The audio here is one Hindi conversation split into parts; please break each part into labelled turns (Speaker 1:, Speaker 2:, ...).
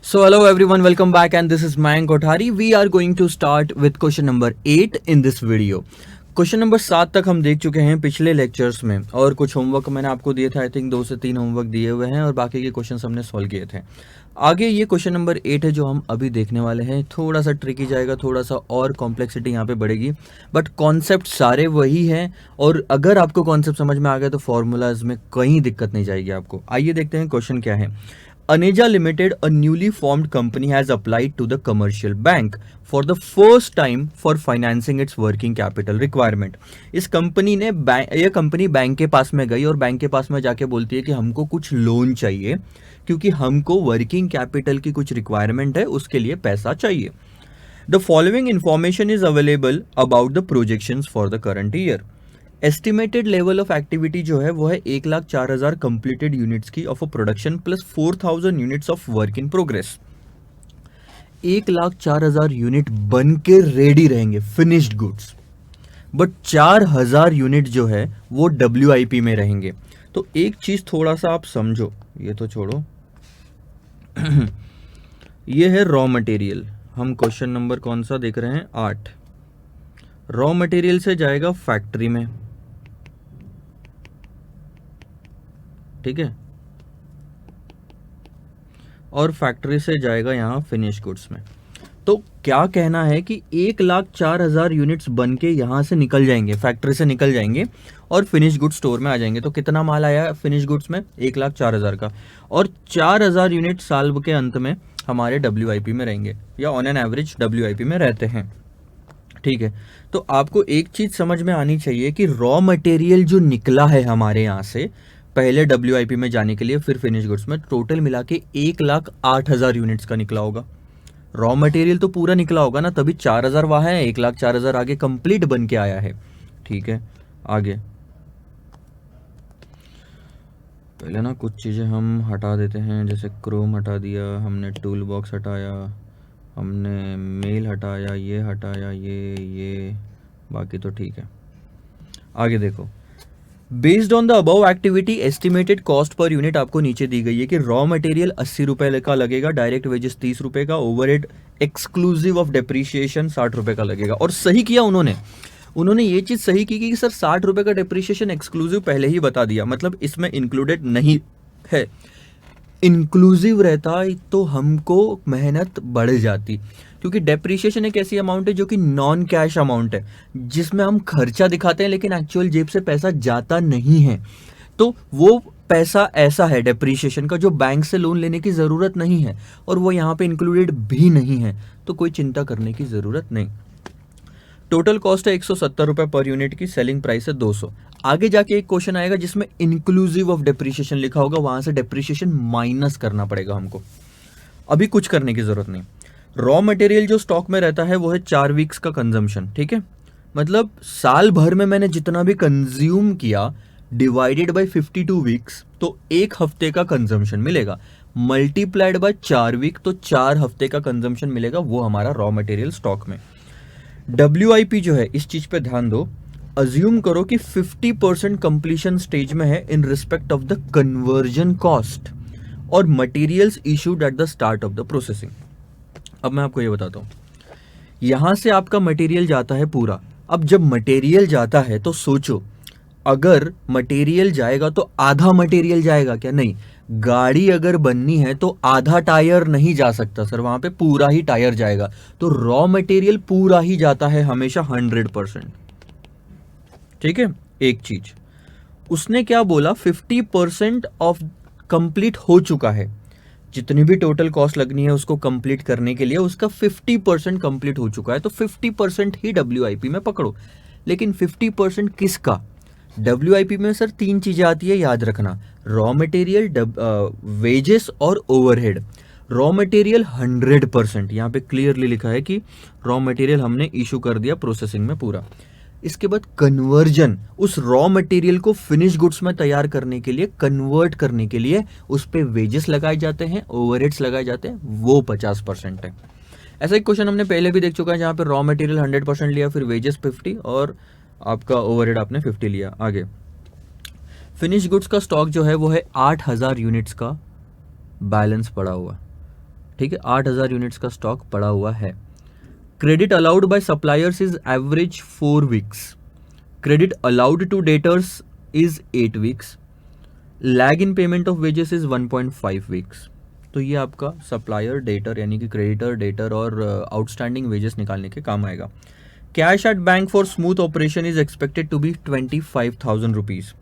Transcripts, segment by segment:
Speaker 1: So hello everyone, welcome back and this is Mayank Kothari. We are going to start with question number 8 in this video. Question number 7 तक हम देख चुके हैं पिछले लेक्चर्स में और कुछ होमवर्क मैंने आपको दिए थे। आई थिंक 2 से 3 होमवर्क दिए हुए हैं और बाकी के क्वेश्चंस हमने सॉल्व किए थे। आगे ये क्वेश्चन नंबर 8 है जो हम अभी देखने वाले हैं। थोड़ा सा ट्रिकी जाएगा, थोड़ा सा और कॉम्प्लेक्सिटी यहाँ पे बढ़ेगी, बट कॉन्सेप्ट सारे वही हैं और अगर आपको कॉन्सेप्ट समझ में आ गया तो फॉर्मूलाज में कहीं दिक्कत नहीं जाएगी आपको। आइए देखते हैं क्वेश्चन क्या है। Aneja Limited, a newly formed company, has applied to the commercial bank for the first time for financing its working capital requirement. इस कंपनी ने ये कंपनी बैंक के पास में गई और बैंक के पास में जाके बोलती है कि हमको कुछ लोन चाहिए क्योंकि हमको वर्किंग कैपिटल की कुछ रिक्वायरमेंट है, उसके लिए पैसा चाहिए। The following information is available about the projections for the current year. Estimated level of activity जो है वो है 1,04,000 कंप्लीटेड यूनिट्स की of a production plus 4,000 units of work in progress. 1,04,000 unit बन के रेडी रहेंगे, फिनिश्ड गुड्स, बट 4,000 यूनिट जो है वो WIP में रहेंगे। तो एक चीज थोड़ा सा आप समझो, ये तो छोड़ो ये है रॉ मटेरियल। हम क्वेश्चन नंबर कौन सा देख रहे हैं? 8। रॉ मटेरियल से जाएगा फैक्ट्री में, ठीक है, और फैक्ट्री से जाएगा यहाँ फिनिश गुड्स में। तो क्या कहना है कि 1,04,000 यूनिट्स बन के यहाँ से निकल जाएंगे, फैक्ट्री से निकल जाएंगे और फिनिश गुड्स स्टोर में आ जाएंगे। तो कितना माल आया फिनिश गुड्स में? 1,04,000 का, और 4,000 यूनिट साल के अंत में हमारे WIP में रहेंगे या ऑन एन एवरेज WIP में रहते हैं, ठीक है। तो आपको एक चीज समझ में आनी चाहिए कि रॉ मटेरियल जो निकला है हमारे यहाँ से पहले WIP में जाने के लिए फिर फिनिश गुड्स में, टोटल मिला के 1,08,000 यूनिट्स का निकला होगा। रॉ मटेरियल तो पूरा निकला होगा ना, तभी 4,000 वहां है, 1,04,000 आगे कंप्लीट बन के आया है, ठीक है। आगे पहले ना कुछ चीजें हम हटा देते हैं, जैसे क्रोम हटा दिया हमने, टूल बॉक्स हटाया हमने, मेल हटाया, ये हटाया, ये बाकी तो ठीक है। आगे देखो, based on the above activity estimated cost per unit आपको नीचे दी गई है कि रॉ मटेरियल 80 रुपए का लगेगा, डायरेक्ट वेजेस 30 रुपए का, ओवरहेड एक्सक्लूसिव ऑफ डेप्रीशिएशन 60 रुपए का लगेगा। और सही किया उन्होंने ये चीज सही की कि सर 60 रुपए का डेप्रीशिएशन एक्सक्लूसिव पहले ही बता दिया, मतलब इसमें इंक्लूडेड नहीं है। इंक्लूसिव रहता तो हमको मेहनत बढ़ जाती, क्योंकि डेप्रीशिएशन एक ऐसी अमाउंट है जो कि नॉन कैश अमाउंट है, जिसमें हम खर्चा दिखाते हैं लेकिन एक्चुअल जेब से पैसा जाता नहीं है। तो वो पैसा ऐसा है डेप्रीशिएशन का जो बैंक से लोन लेने की ज़रूरत नहीं है और वो यहाँ पे इंक्लूडेड भी नहीं है, तो कोई चिंता करने की ज़रूरत नहीं। टोटल कॉस्ट है 170 रुपए पर यूनिट की, सेलिंग प्राइस है 200। आगे जाके एक क्वेश्चन आएगा जिसमें इंक्लूसिव ऑफ डेप्रीशिएशन लिखा होगा, वहां से डेप्रीशिएशन माइनस करना पड़ेगा हमको, अभी कुछ करने की जरूरत नहीं। रॉ मटेरियल जो स्टॉक में रहता है वो है 4 वीक्स का कंजम्पशन, ठीक है। मतलब साल भर में मैंने जितना भी कंज्यूम किया डिवाइडेड बाय 52 वीक्स, तो 1 हफ्ते का कंजम्पशन मिलेगा, मल्टीप्लाइड बाय 4 वीक, तो 4 हफ्ते का कंजम्पशन मिलेगा, वो हमारा रॉ मटेरियल स्टॉक में। WIP जो है, इस चीज पे ध्यान दो, अज्यूम करो कि 50% कंप्लीशन स्टेज में है in respect of the conversion cost और materials issued at the start of the processing. अब मैं आपको ये बताता हूं, यहां से आपका मटेरियल जाता है पूरा। अब जब मटेरियल जाता है तो सोचो, अगर मटेरियल जाएगा तो आधा मटेरियल जाएगा क्या? नहीं, गाड़ी अगर बननी है तो आधा टायर नहीं जा सकता सर, वहां पे पूरा ही टायर जाएगा। तो रॉ मटेरियल पूरा ही जाता है हमेशा 100%, ठीक है। एक चीज उसने क्या बोला, 50% ऑफ कंप्लीट हो चुका है, जितनी भी टोटल कॉस्ट लगनी है उसको कंप्लीट करने के लिए उसका 50% कंप्लीट हो चुका है, तो 50% ही WIP में पकड़ो। लेकिन 50% किसका? WIP में सर 3 चीजें आती है, याद रखना, रॉ मटेरियल, वेजेस और ओवरहेड। रॉ मटेरियल 100%, यहाँ पे क्लियरली लिखा है कि रॉ मटेरियल हमने इशू कर दिया प्रोसेसिंग में पूरा। इसके बाद कन्वर्जन, उस रॉ मटेरियल को फिनिश गुड्स में तैयार करने के लिए, कन्वर्ट करने के लिए उस पे वेजेस लगाए जाते हैं, ओवरहेड्स लगाए जाते हैं, वो 50% है। ऐसा एक क्वेश्चन हमने पहले भी देख चुका है जहां पे रॉ मटेरियल 100% लिया, फिर वेजेस 50 और आपका ओवरहेड आपने 50 लिया। आगे फिनिश गुड्स का स्टॉक जो है वो है 8,000 यूनिट्स का बैलेंस पड़ा हुआ, ठीक है, 8,000 यूनिट्स का स्टॉक पड़ा हुआ है। Credit allowed by suppliers is average 4 weeks, credit allowed to debtors is 8 weeks, lag in payment of wages is 1.5 weeks. तो ये आपका सप्लायर डेटर यानी कि क्रेडिटर डेटर और आउटस्टैंडिंग वेजेस निकालने के काम आएगा। Cash at bank for smooth operation is expected to be 25,000 rupees.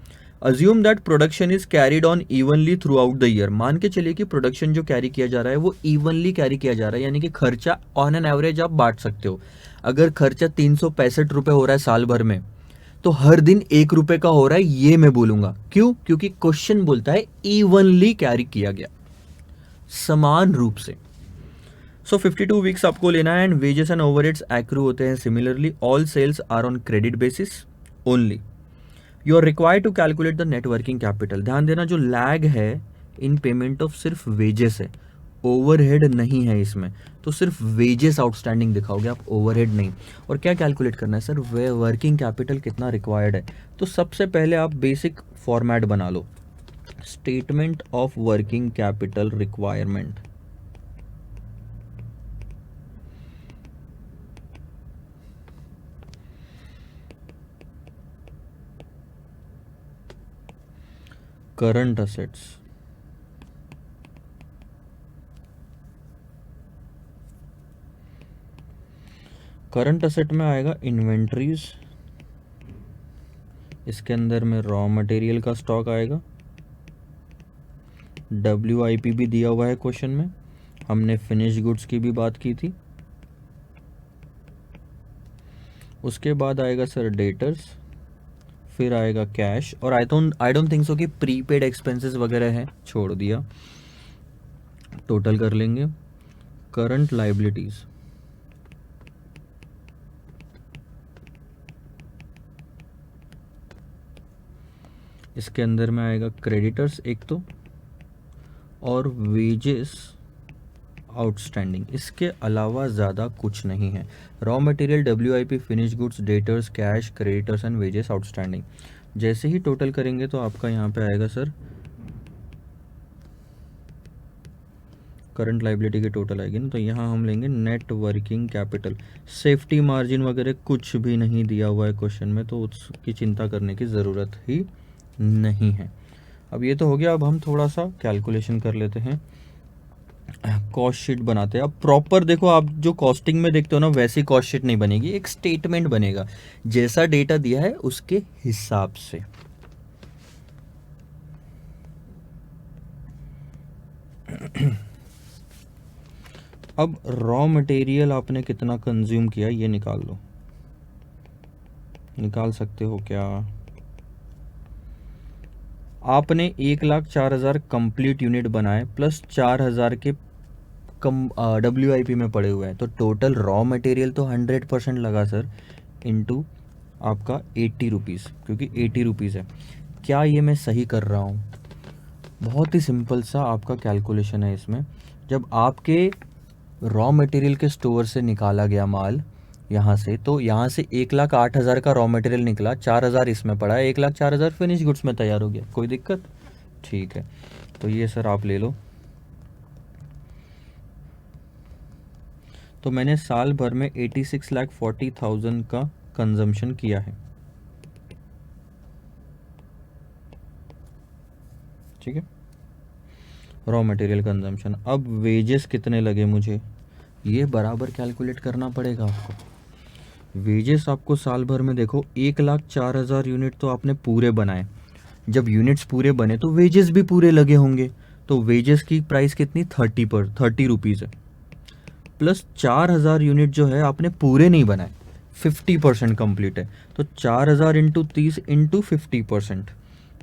Speaker 1: Assume that production is carried on evenly throughout the year. मान के चलिए कि प्रोडक्शन जो कैरी किया जा रहा है वो इवनली कैरी किया जा रहा है, यानी कि खर्चा ऑन एन एवरेज आप बांट सकते हो। अगर खर्चा 365 रुपए हो रहा है साल भर में, तो हर दिन 1 रुपए का हो रहा है, ये मैं बोलूंगा। क्यों? क्योंकि क्वेश्चन बोलता है इवनली कैरी किया गया, समान रूप से। सो 52 वीक्स आपको लेना है and wages and overheads accrue होते हैं similarly. All sales are on credit basis only. You are required to calculate the net working capital. ध्यान देना, जो लैग है इन पेमेंट ऑफ सिर्फ वेजेस है, ओवरहेड नहीं है इसमें, तो सिर्फ वेजेस आउटस्टैंडिंग दिखाओगे आप, ओवरहेड नहीं। और क्या कैलकुलेट करना है सर? वे वर्किंग कैपिटल कितना रिक्वायर्ड है। तो सबसे पहले आप बेसिक फॉर्मेट बना लो, statement of working capital requirement. Current assets, current asset में आएगा इन्वेंट्रीज, इसके अंदर में रॉ मटेरियल का स्टॉक आएगा, WIP भी दिया हुआ है क्वेश्चन में, हमने फिनिश गुड्स की भी बात की थी। उसके बाद आएगा सर डेटर्स, फिर आएगा कैश, और आई डोंट थिंक सो कि प्रीपेड एक्सपेंसेस वगैरह है, छोड़ दिया। टोटल कर लेंगे। करंट लाइबिलिटीज, इसके अंदर में आएगा क्रेडिटर्स एक तो, और वेजेस आउटस्टैंडिंग, इसके अलावा ज़्यादा कुछ नहीं है। Raw material, WIP, finish goods, debtors, cash, creditors and wages outstanding. जैसे ही टोटल करेंगे तो आपका यहाँ पे आएगा सर करंट लाइबिलिटी की टोटल आएगी ना, तो यहाँ हम लेंगे net working capital. Safety margin वगैरह कुछ भी नहीं दिया हुआ है क्वेश्चन में, तो उसकी चिंता करने की ज़रूरत ही नहीं है। अब ये तो हो गया, अब हम थोड़ा सा कैलकुलेशन कर लेते हैं, कॉस्ट शीट बनाते हैं। अब प्रॉपर देखो, आप जो कॉस्टिंग में देखते हो ना वैसी कॉस्ट शीट नहीं बनेगी, एक स्टेटमेंट बनेगा जैसा डेटा दिया है उसके हिसाब से। अब रॉ मटेरियल आपने कितना कंज्यूम किया ये निकाल लो, निकाल सकते हो क्या? आपने 1,04,000 कंप्लीट यूनिट बनाए प्लस 4,000 के कम WIP में पड़े हुए हैं, तो टोटल रॉ मटेरियल तो 100% लगा सर, इनटू आपका 80 रुपीज़, क्योंकि 80 रुपीज़ है। क्या ये मैं सही कर रहा हूँ? बहुत ही सिंपल सा आपका कैलकुलेशन है इसमें। जब आपके रॉ मटेरियल के स्टोर से निकाला गया माल यहाँ से, तो यहाँ से 1,08,000 का रॉ मटेरियल निकला, 4,000 इसमें पड़ा है, 1,04,000 फिनिश गुड्स में तैयार हो गया। कोई दिक्कत? ठीक है, तो ये सर आप ले लो। तो मैंने साल भर में 86,40,000 का कंजम्पशन किया है। ठीक है, रॉ मटेरियल कंजम्पशन। अब वेजेस कितने लगे मुझे, ये बराबर कैलकुलेट करना पड़ेगा आपको। वेजेस आपको साल भर में देखो 1,04,000 यूनिट तो आपने पूरे बनाए, जब यूनिट्स पूरे बने तो वेजेस भी पूरे लगे होंगे, तो वेजेस की प्राइस कितनी? 30 रुपीज़ है, प्लस 4,000 यूनिट जो है आपने पूरे नहीं बनाए, 50% कंप्लीट है, तो 4,000 इंटू 30 इंटू 50%,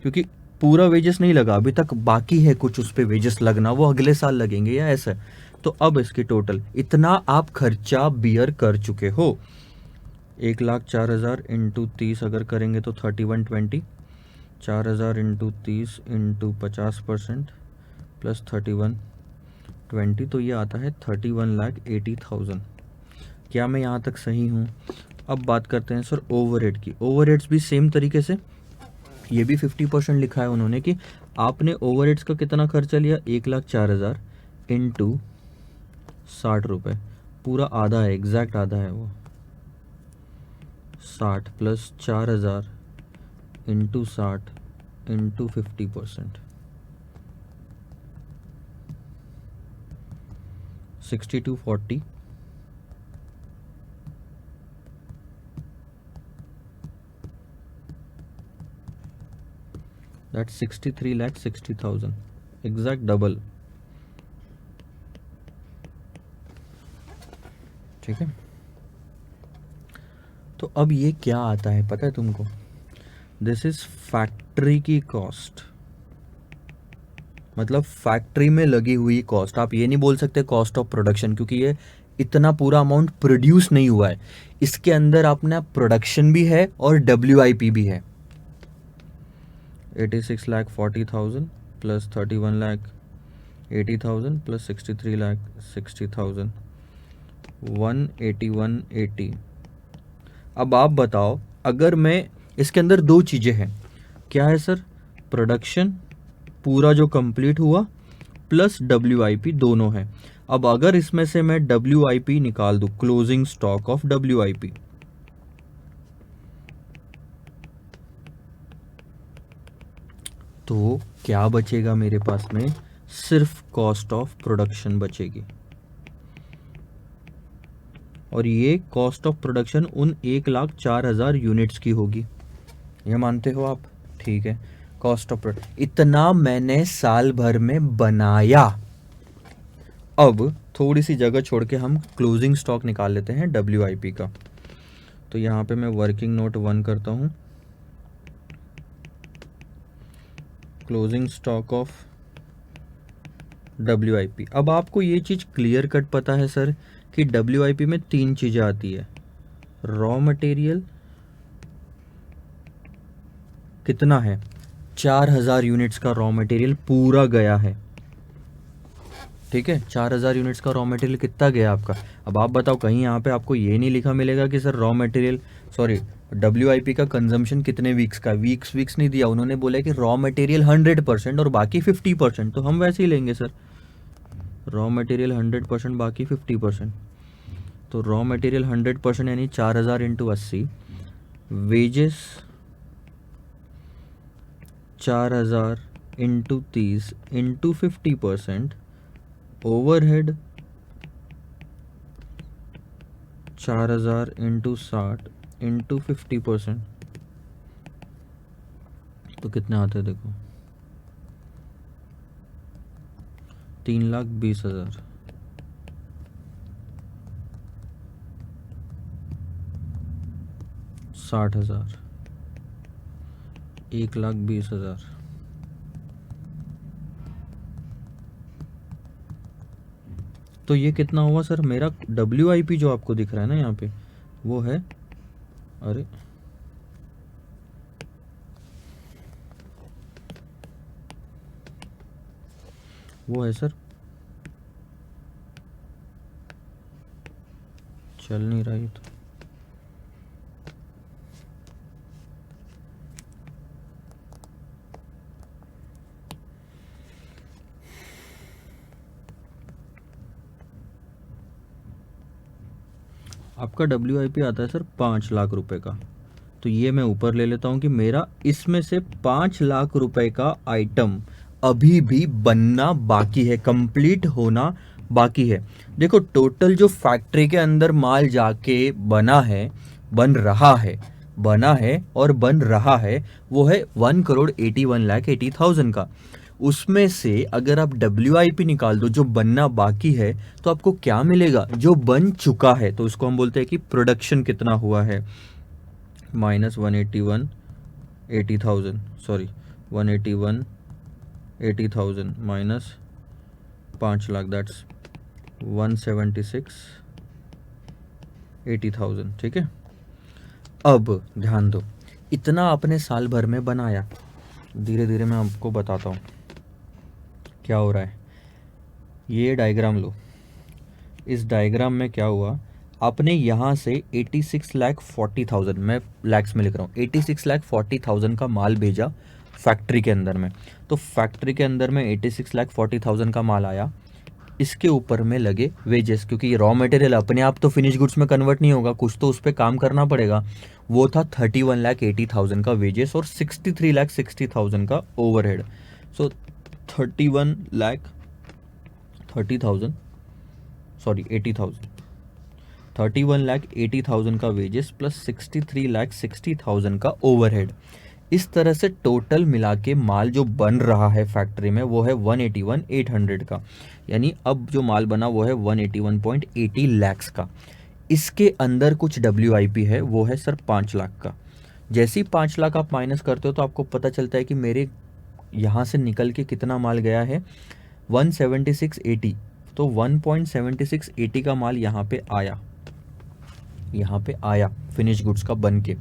Speaker 1: क्योंकि पूरा वेजेस नहीं लगा अभी तक, बाकी है कुछ उस पर वेजेस लगना, वो अगले साल लगेंगे या ऐसा। तो अब इसकी टोटल इतना आप खर्चा बियर कर चुके हो। 1,04,000 इंटू 30 अगर करेंगे तो 3120, 4,000 इंटू 30 इंटू 50% प्लस 3120, तो ये आता है 31,80,000। क्या मैं यहाँ तक सही हूँ? अब बात करते हैं सर ओवरहेड की। ओवरहेड्स भी सेम तरीके से, ये भी 50% लिखा है उन्होंने कि आपने ओवरहेड्स का कितना खर्चा लिया, 1,04,000 इंटू 60 रुपये, पूरा आधा है, एग्जैक्ट आधा है वो। 60 plus 4000 into 60 into 50%, 6240, that's 63,60,000, exact double. ठीक है, तो अब ये क्या आता है पता है तुमको? दिस इज फैक्ट्री की कॉस्ट, मतलब फैक्ट्री में लगी हुई कॉस्ट। आप ये नहीं बोल सकते कॉस्ट ऑफ प्रोडक्शन, क्योंकि ये इतना पूरा अमाउंट प्रोड्यूस नहीं हुआ है। इसके अंदर अपना प्रोडक्शन भी है और WIP भी है। 86,40,000 प्लस 31,80,000 प्लस 63,60,000, 181,80। अब आप बताओ, अगर मैं इसके अंदर दो चीज़ें हैं, क्या है सर? प्रोडक्शन पूरा जो कंप्लीट हुआ प्लस WIP दोनों है। अब अगर इसमें से मैं WIP निकाल दूं, क्लोजिंग स्टॉक ऑफ WIP, तो क्या बचेगा मेरे पास में? सिर्फ कॉस्ट ऑफ प्रोडक्शन बचेगी। और ये कॉस्ट ऑफ प्रोडक्शन उन 1,04,000 यूनिट्स की होगी, ये मानते हो आप? ठीक है, कॉस्ट ऑफ प्रोडक्ट इतना मैंने साल भर में बनाया। अब थोड़ी सी जगह छोड़ के हम क्लोजिंग स्टॉक निकाल लेते हैं WIP का। तो यहाँ पे मैं वर्किंग नोट 1 करता हूँ, क्लोजिंग स्टॉक ऑफ WIP। अब आपको ये चीज़ क्लियर कट पता है सर कि WIP में 3 चीज़ें आती है। रॉ मटेरियल कितना है? 4,000 यूनिट्स का रॉ मटेरियल पूरा गया है। ठीक है, 4,000 यूनिट्स का रॉ मटेरियल कितना गया आपका? अब आप बताओ, कहीं यहाँ पे आपको ये नहीं लिखा मिलेगा कि sir raw material, sorry WIP का कंजम्पशन कितने वीक्स का? वीक्स नहीं दिया, उन्होंने बोला कि रॉ मटेरियल 100% और बाकी 50%। तो हम वैसे ही लेंगे सर, रॉ मटेरियल 100%, बाकी 50%। तो रॉ मटेरियल 100% यानी 4,000 into 80, wages 4,000 into 30 into 50%, overhead 4,000 into 60 into 50%। तो कितने आते हैं देखो, 3,20,000। साठ हजार, 1,20,000। तो ये कितना हुआ सर मेरा? WIP जो आपको दिख रहा है ना यहाँ पे, वो है, अरे वो है सर, चल नहीं रहा ये तो। आपका WIP आता है सर 5 लाख रुपए का। तो ये मैं ऊपर ले लेता हूँ कि मेरा इसमें से 5 लाख रुपए का आइटम अभी भी बनना बाकी है, कंप्लीट होना बाकी है। देखो, टोटल जो फैक्ट्री के अंदर माल जाके बना है, बन रहा है, बना है और बन रहा है, वो है 1,81,80,000 का। उसमें से अगर आप WIP निकाल दो, जो बनना बाकी है, तो आपको क्या मिलेगा? जो बन चुका है। तो उसको हम बोलते हैं कि प्रोडक्शन कितना हुआ है, minus 181,80,000, sorry 181,80,000 minus 5 lakh, that's 176,80,000। ठीक है, अब ध्यान दो, इतना आपने साल भर में बनाया। धीरे धीरे मैं आपको बताता हूँ क्या हो रहा है। ये डायग्राम लो, इस डायग्राम में क्या हुआ, आपने यहाँ से 86,40,000, मैं लैक्स में लिख रहा हूँ, 86,40,000 का माल भेजा फैक्ट्री के अंदर में। तो फैक्ट्री के अंदर में 86,40,000 का माल आया। इसके ऊपर में लगे वेजेस, क्योंकि रॉ मटेरियल अपने आप तो फिनिश गुड्स में कन्वर्ट नहीं होगा, कुछ तो उस पर काम करना पड़ेगा। वो था 31,80,000 का वेजेस और 63,60,000 का ओवरहेड। सो 31,30,000 सॉरी 80,000, 31,80,000 का वेजेस प्लस 63,60,000 का ओवरहेड। इस तरह से टोटल मिला के माल जो बन रहा है फैक्ट्री में वो है 181,800 का, यानी अब जो माल बना वो है 181.80 लैक्स का। इसके अंदर कुछ WIP है, वो है सर 5 लाख का। जैसे ही 5 लाख आप माइनस करते हो तो आपको पता चलता है कि मेरे यहाँ से निकल के कितना माल गया है, 176.80। तो 1.7680 का माल यहाँ पे आया फिनिश गुड्स का बन के।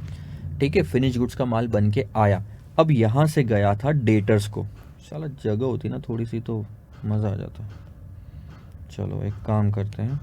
Speaker 1: ठीक है, फिनिश गुड्स का माल बन के आया। अब यहाँ से गया था डेटर्स को। साला जगह होती ना थोड़ी सी तो मज़ा आ जाता। चलो एक काम करते हैं,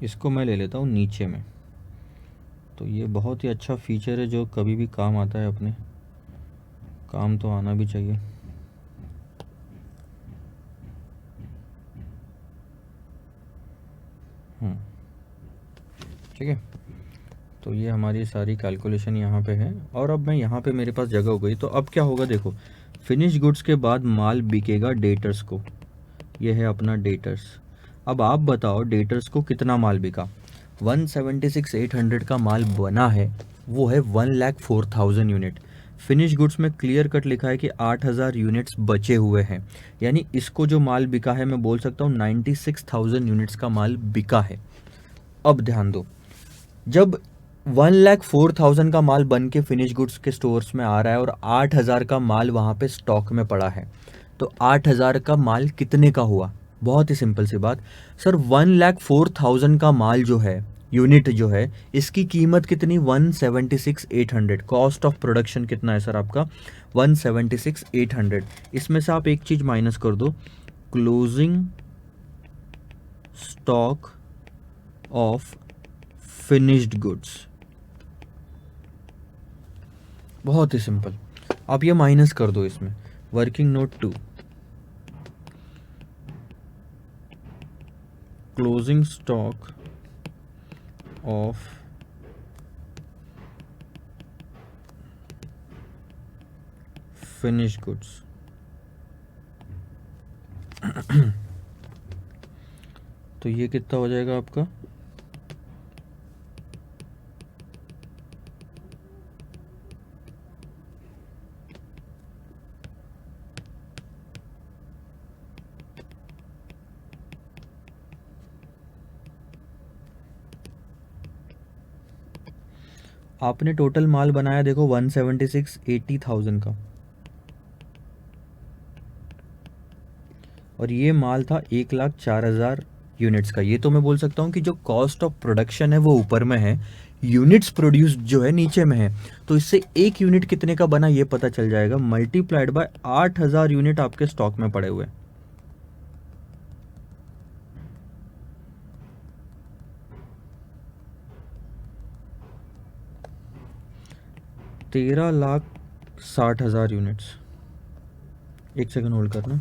Speaker 1: इसको मैं ले लेता हूँ नीचे में। तो ये बहुत ही अच्छा फीचर है जो कभी भी काम आता है, अपने काम तो आना भी चाहिए। ठीक है, तो ये हमारी सारी कैलकुलेशन यहाँ पे है। और अब मैं यहाँ पे मेरे पास जगह हो गई, तो अब क्या होगा देखो, फिनिश गुड्स के बाद माल बिकेगा डेटर्स को। ये है अपना डेटर्स। अब आप बताओ डेटर्स को कितना माल बिका। 176,800 का माल बना है, वो है 1,04,000 यूनिट। फिनिश गुड्स में क्लियर कट लिखा है कि 8,000 यूनिट्स बचे हुए हैं, यानी इसको जो माल बिका है मैं बोल सकता हूँ 96,000 यूनिट्स का माल बिका है। अब ध्यान दो, जब 1,04,000 का माल बन के फिनिश गुड्स के स्टोर्स में आ रहा है और 8,000 का माल वहाँ पे स्टॉक में पड़ा है, तो 8,000 का माल कितने का हुआ? बहुत ही सिंपल सी बात सर, 1,04,000 का माल जो है, यूनिट जो है, इसकी कीमत कितनी? 176,800। कॉस्ट ऑफ प्रोडक्शन कितना है सर आपका? 176,800। इसमें से आप एक चीज़ माइनस कर दो, closing stock of finished goods. बहुत ही सिंपल, आप ये माइनस कर दो इसमें। Working note 2, closing stock of finish goods. तो ये कितना हो जाएगा आपका? आपने टोटल माल बनाया देखो 176,80,000 का, और ये माल था 1,04,000 यूनिट्स का। ये तो मैं बोल सकता हूँ कि जो कॉस्ट ऑफ प्रोडक्शन है वो ऊपर में है, यूनिट्स प्रोड्यूस जो है नीचे में है। तो इससे एक यूनिट कितने का बना ये पता चल जाएगा, मल्टीप्लाइड बाय 8,000 यूनिट आपके स्टॉक में पड़े हुए। 13,60,000 यूनिट्स। एक सेकंड होल्ड करना।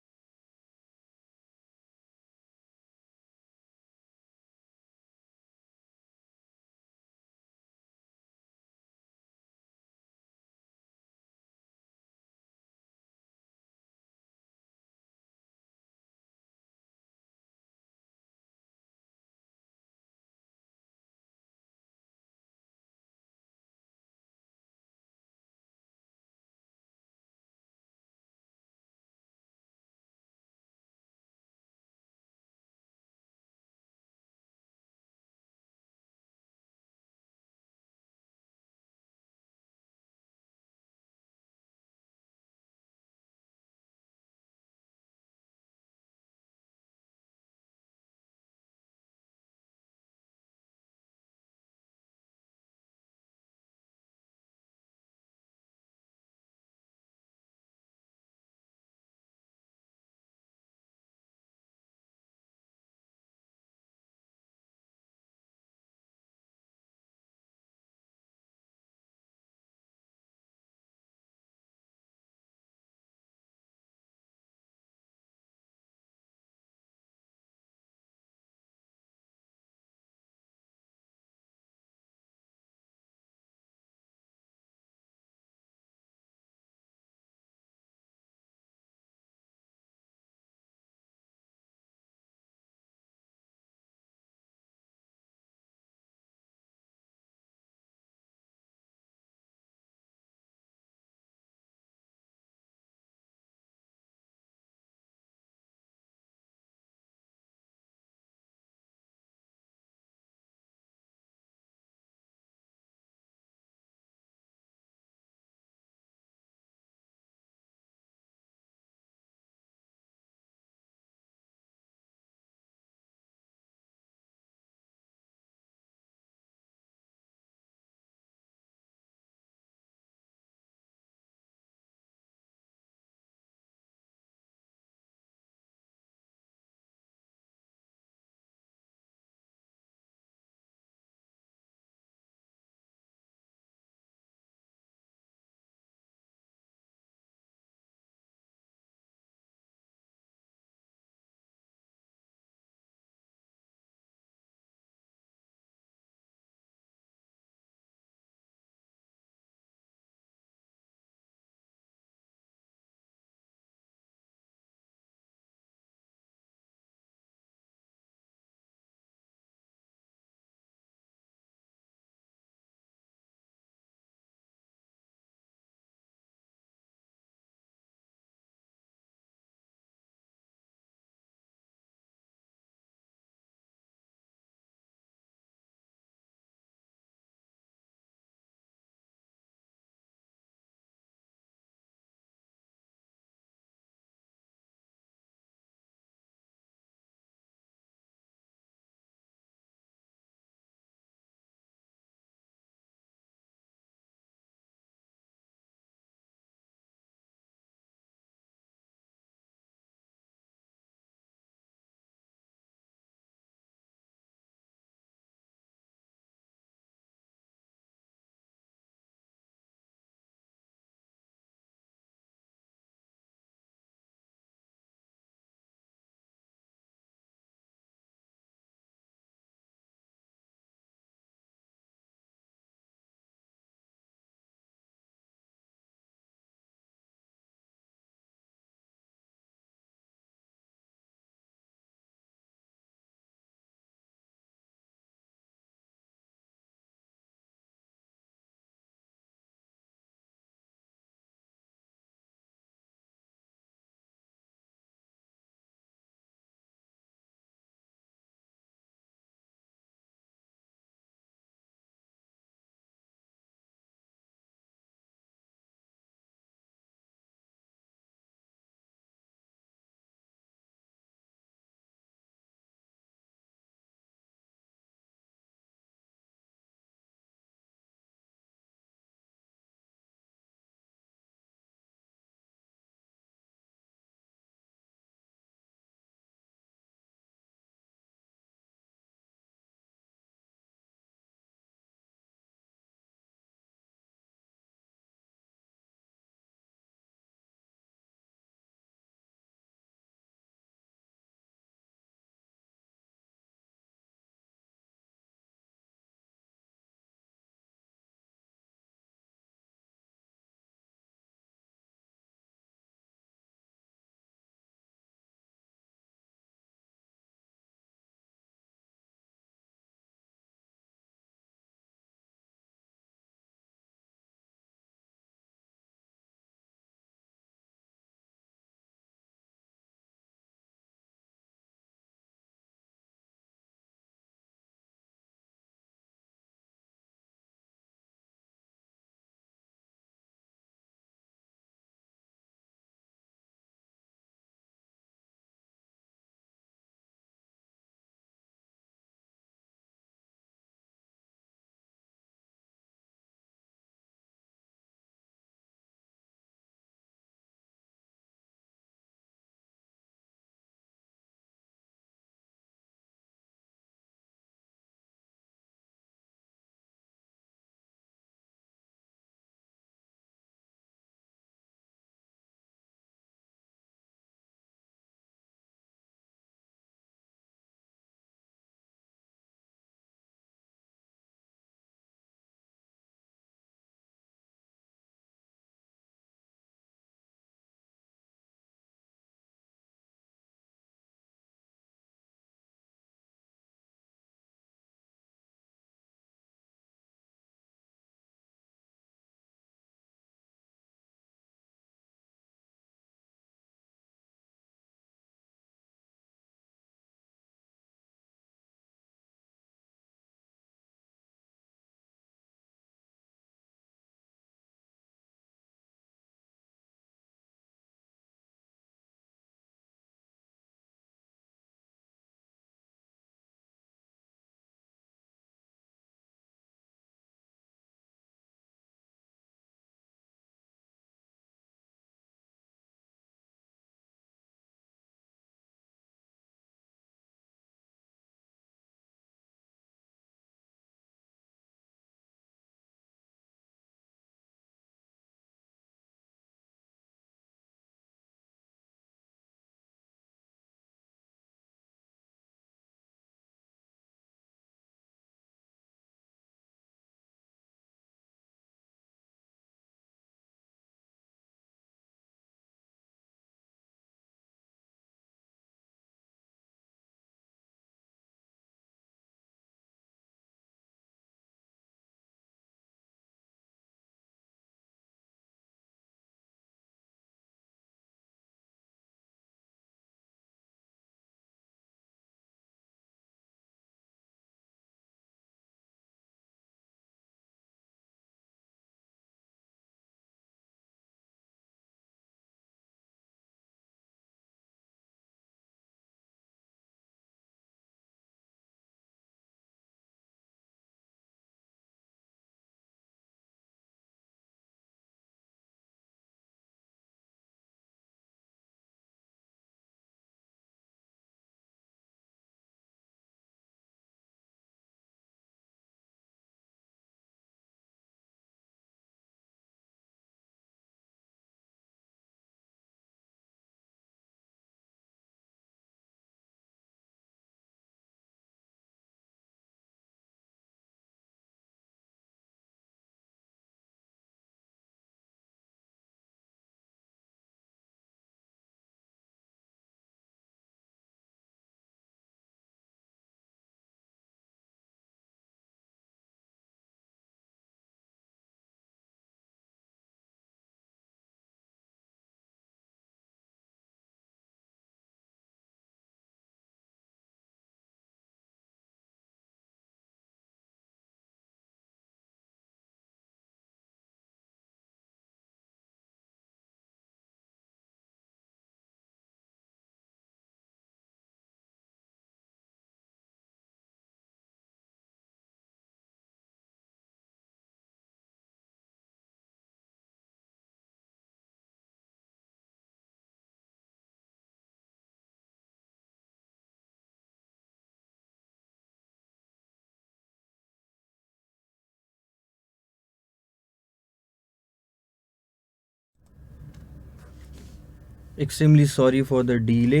Speaker 1: Extremely sorry for the delay,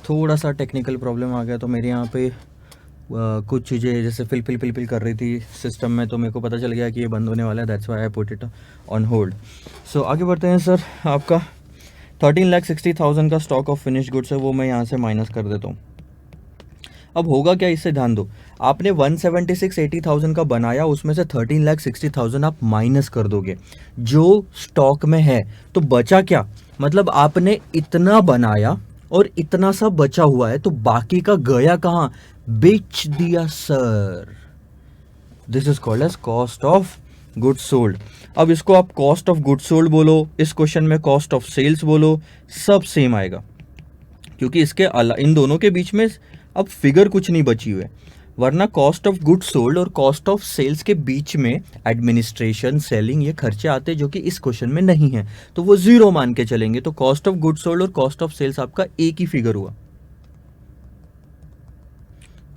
Speaker 1: थोड़ा सा टेक्निकल प्रॉब्लम आ गया, तो मेरे यहाँ पे कुछ चीज़ें जैसे फिल कर रही थी सिस्टम में, तो मेरे को पता चल गया कि ये बंद होने वाला है, that's why I put it on hold. So आगे बढ़ते हैं सर। आपका 13,60,000 का स्टॉक ऑफ फिनिश गुड्स है, वो मैं यहाँ से माइनस कर देता हूँ। अब होगा क्या, इससे ध्यान दो, आपने 176,80,000 का बनाया, उसमें से 13,60,000 आप माइनस कर दोगे जो स्टॉक में है, तो बचा क्या, मतलब आपने इतना बनाया और इतना सा बचा हुआ है, तो बाकी का गया कहाँ, बेच दिया sir. This is called as cost of good sold. अब इसको आप कॉस्ट ऑफ गुड सोल्ड बोलो, इस क्वेश्चन में कॉस्ट ऑफ सेल्स बोलो, सब सेम आएगा, क्योंकि इसके इन दोनों के बीच में अब फिगर कुछ नहीं बची हुई है, वरना कॉस्ट ऑफ गुड सोल्ड और कॉस्ट ऑफ सेल्स के बीच में एडमिनिस्ट्रेशन, सेलिंग, ये खर्चे आते जो कि इस क्वेश्चन में नहीं है, तो वो जीरो मान के चलेंगे। तो कॉस्ट ऑफ गुड सोल्ड और कॉस्ट ऑफ सेल्स आपका एक ही फिगर हुआ।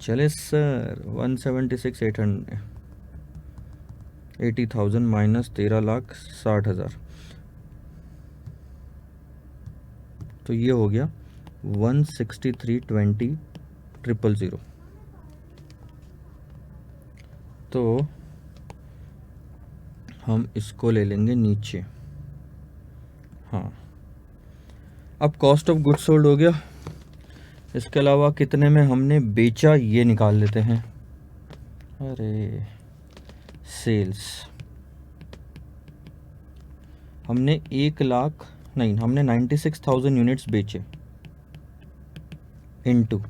Speaker 1: चले सर, 176,80,000 माइनस 13,60,000, तो ये हो गया 163,20,000। तो हम इसको ले लेंगे नीचे। हाँ, अब कॉस्ट ऑफ गुड्स सोल्ड हो गया, इसके अलावा कितने में हमने बेचा ये निकाल लेते हैं। अरे सेल्स, हमने 1,00,000 नहीं, हमने 96,000 यूनिट्स बेचे इनटू,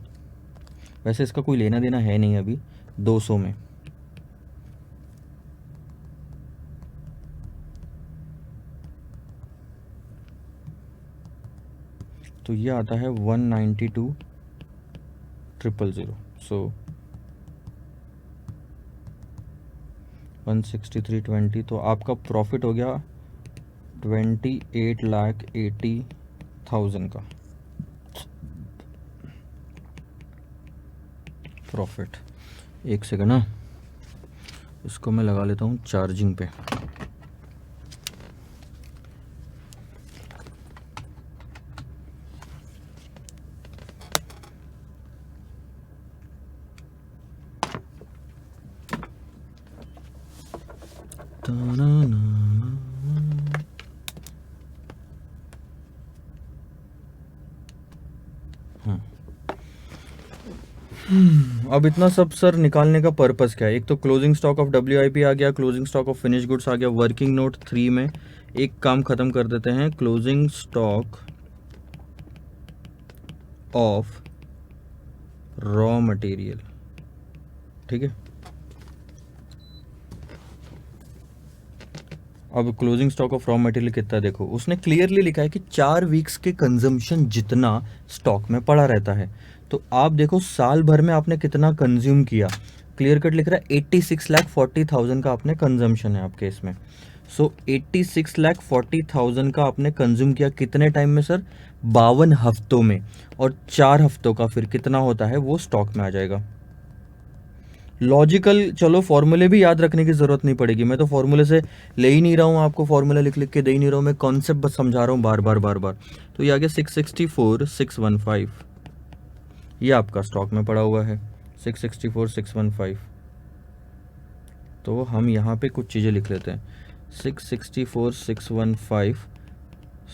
Speaker 1: वैसे इसका कोई लेना देना है नहीं अभी, 200 में, तो ये आता है 192,000। सो 163,20, तो आपका प्रॉफिट हो गया 28,80,000 का प्रॉफिट। एक सेकंड ना, इसको मैं लगा लेता हूँ चार्जिंग पे। अब इतना सब सर निकालने का पर्पस क्या है, एक तो क्लोजिंग स्टॉक ऑफ WIP आ गया, closing stock of finish goods आ गया, वर्किंग नोट 3 में एक काम खत्म कर देते हैं, closing stock of raw material, ठीक है। अब closing stock of raw material कितना, देखो उसने क्लियरली लिखा है कि 4 वीक्स के कंजम्पशन जितना स्टॉक में पड़ा रहता है, तो आप देखो साल भर में आपने कितना कंज्यूम किया, क्लियर कट लिख रहा है 86,40,000 का आपने कंजम्पशन है आपके इसमें। सो 86,40,000 का आपने कंज्यूम किया कितने टाइम में सर, 52 हफ्तों में, और 4 हफ्तों का फिर कितना होता है वो स्टॉक में आ जाएगा। लॉजिकल, चलो फॉर्मूले भी याद रखने की ज़रूरत नहीं पड़ेगी, मैं तो फॉर्मूले से ले ही नहीं रहा हूँ, आपको फॉर्मूला लिख लिख के दे ही नहीं रहा हूँ, मैं कॉन्सेप्ट बस समझा रहा हूँ बार बार। तो ये आ गया 664,615, ये आपका स्टॉक में पड़ा हुआ है 664,615। तो हम यहाँ पे कुछ चीज़ें लिख लेते हैं, 664,615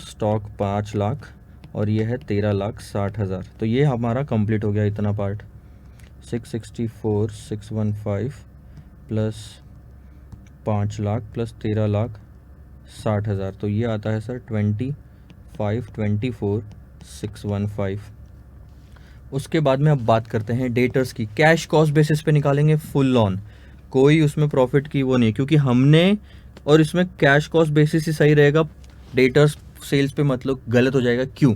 Speaker 1: स्टॉक 5 लाख और ये है 13,60,000, तो ये हमारा कंप्लीट हो गया इतना पार्ट। 664,615 प्लस 5 लाख प्लस 13,60,000, तो ये आता है सर 25,24,615। उसके बाद में अब बात करते हैं डेटर्स की, कैश कॉस्ट बेसिस पे निकालेंगे फुल ऑन, कोई उसमें प्रॉफिट की वो नहीं, क्योंकि हमने, और इसमें कैश कॉस्ट बेसिस ही सही रहेगा, डेटर्स सेल्स पे मतलब गलत हो जाएगा। क्यों,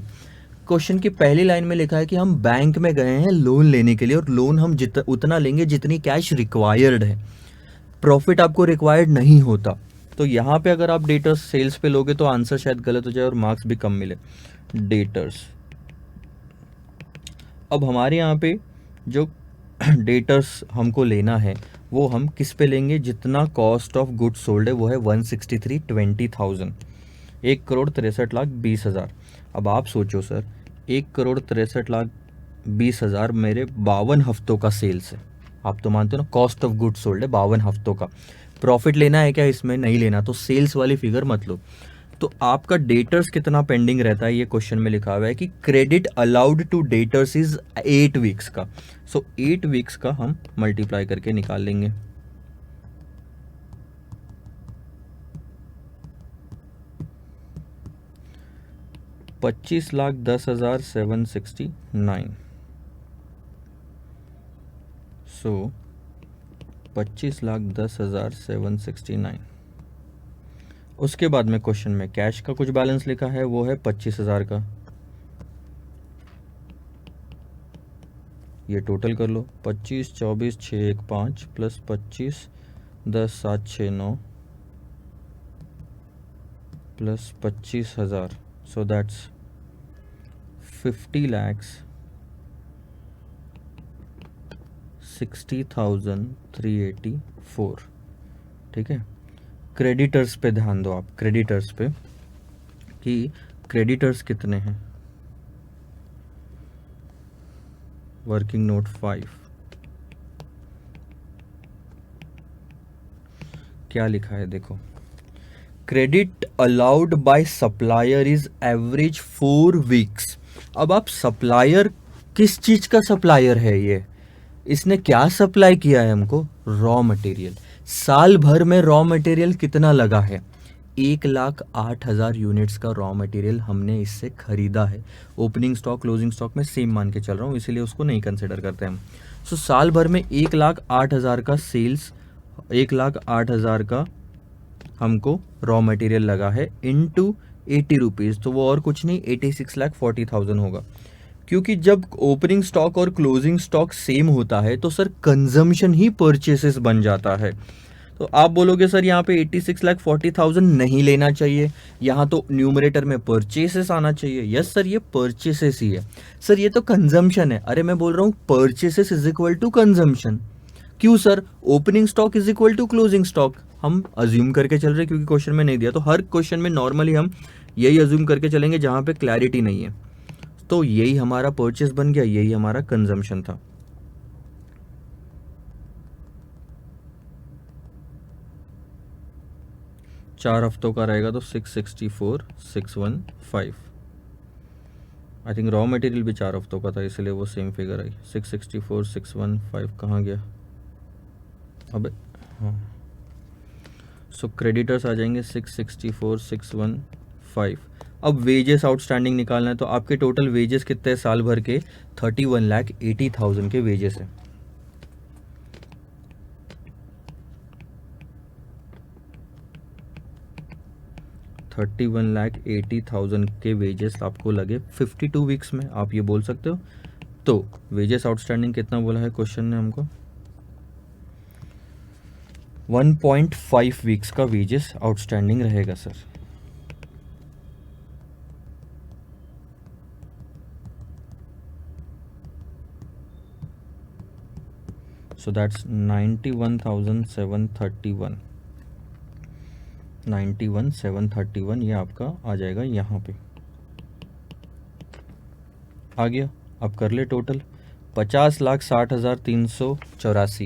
Speaker 1: क्वेश्चन की पहली लाइन में लिखा है कि हम बैंक में गए हैं लोन लेने के लिए, और लोन हम उतना लेंगे जितनी कैश रिक्वायर्ड है, प्रॉफिट आपको रिक्वायर्ड नहीं होता। तो यहाँ पे अगर आप डेटर्स सेल्स पे लोगे तो आंसर शायद गलत हो जाए और मार्क्स भी कम मिले। डेटर्स, अब हमारे यहाँ पे जो डेटर्स हमको लेना है वो हम किस पे लेंगे, जितना कॉस्ट ऑफ गुड्स सोल्ड है वो है 163,20,000। 1,63,20,000। अब आप सोचो सर, 1,63,20,000 मेरे 52 हफ्तों का सेल्स है। आप तो मानते हो ना, कॉस्ट ऑफ गुड्स सोल्ड है 52 हफ्तों का। प्रॉफिट लेना है क्या इसमें? नहीं लेना, तो सेल्स वाली फिगर मत लो। तो आपका डेटर्स कितना पेंडिंग रहता है, ये क्वेश्चन में लिखा हुआ है कि credit allowed to debtors is 8 weeks का। सो 8 वीक्स का हम मल्टीप्लाई करके निकाल लेंगे। $25,10,769। सो 25,10,769। उसके बाद में क्वेश्चन में कैश का कुछ बैलेंस लिखा है, वो है 25,000 का। ये टोटल कर लो, 25, 24, 6, 1, 5 प्लस 25, 10, 7, 6, 9 प्लस 25,000। So that's 50,60,384। ठीक है। क्रेडिटर्स पे ध्यान दो आप, क्रेडिटर्स पे कि क्रेडिटर्स कितने हैं। वर्किंग नोट 5 क्या लिखा है देखो, credit allowed by supplier is average 4 weeks. अब आप सप्लायर, किस चीज का सप्लायर है ये? इसने क्या सप्लाई किया है हमको? Raw material. साल भर में रॉ मटेरियल कितना लगा है? 1,08,000 यूनिट्स का रॉ मटेरियल हमने इससे खरीदा है। ओपनिंग स्टॉक क्लोजिंग स्टॉक में सेम मान के चल रहा हूँ, इसीलिए उसको नहीं कंसिडर करते हम। सो साल भर में 1,08,000 का सेल्स, 1,08,000 का हमको रॉ मटेरियल लगा है इनटू 80 रुपीज़, तो वो और कुछ नहीं 86,40,000 होगा। क्योंकि जब ओपनिंग स्टॉक और क्लोजिंग स्टॉक सेम होता है तो सर कंजम्पशन ही परचेसेस बन जाता है। तो आप बोलोगे सर यहाँ पे 86,40,000 नहीं लेना चाहिए, यहाँ तो न्यूमरेटर में परचेसेस आना चाहिए। यस सर, ये परचेसेस ही है। सर ये तो कंजम्पशन है। अरे मैं बोल रहा हूँ purchases is equal to consumption. क्यों sir? Opening stock is equal to closing stock. हम अज्यूम करके चल रहे क्योंकि क्वेश्चन में नहीं दिया, तो हर क्वेश्चन में नॉर्मली हम यही अज्यूम करके चलेंगे जहाँ पे क्लैरिटी नहीं है। तो यही हमारा परचेस बन गया, यही हमारा कंजम्पशन था। चार हफ्तों का रहेगा तो 664,615। आई थिंक रॉ मटेरियल भी 4 हफ्तों का था, इसलिए वो सेम फिगर आई। 664,615 कहाँ गया? अबे हाँ। सो क्रेडिटर्स आ जाएंगे 664,615। अब वेजेस आउटस्टैंडिंग निकालना है, तो आपके टोटल वेजेस कितने हैं साल भर के? 31,80,000 के वेजेस है। $31,80,000 के वेजेस आपको लगे 52 वीक्स में, आप ये बोल सकते हो। तो वेजेस आउटस्टैंडिंग कितना बोला है क्वेश्चन ने हमको? 1.5 वीक्स का वेजेस आउटस्टैंडिंग रहेगा सर। So that's 91,731। 91,731 ये आपका आ जाएगा यहाँ पे। आ गया। अब कर ले टोटल। 50,60,384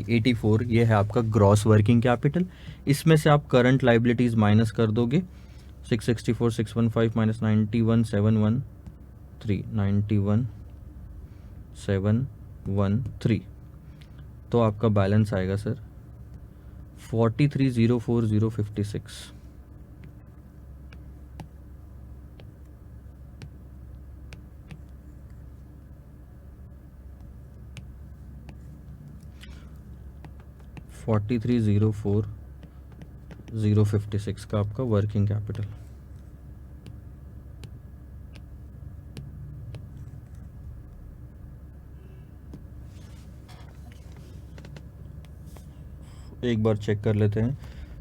Speaker 1: 84, ये है आपका ग्रॉस वर्किंग कैपिटल। इसमें से आप करंट लाइबिलिटीज माइनस कर दोगे। 664,615 माइनस 91,713, 91,713, तो आपका बैलेंस आएगा सर 43,04,056। $43,04,056 का आपका वर्किंग कैपिटल। एक बार चेक कर लेते हैं।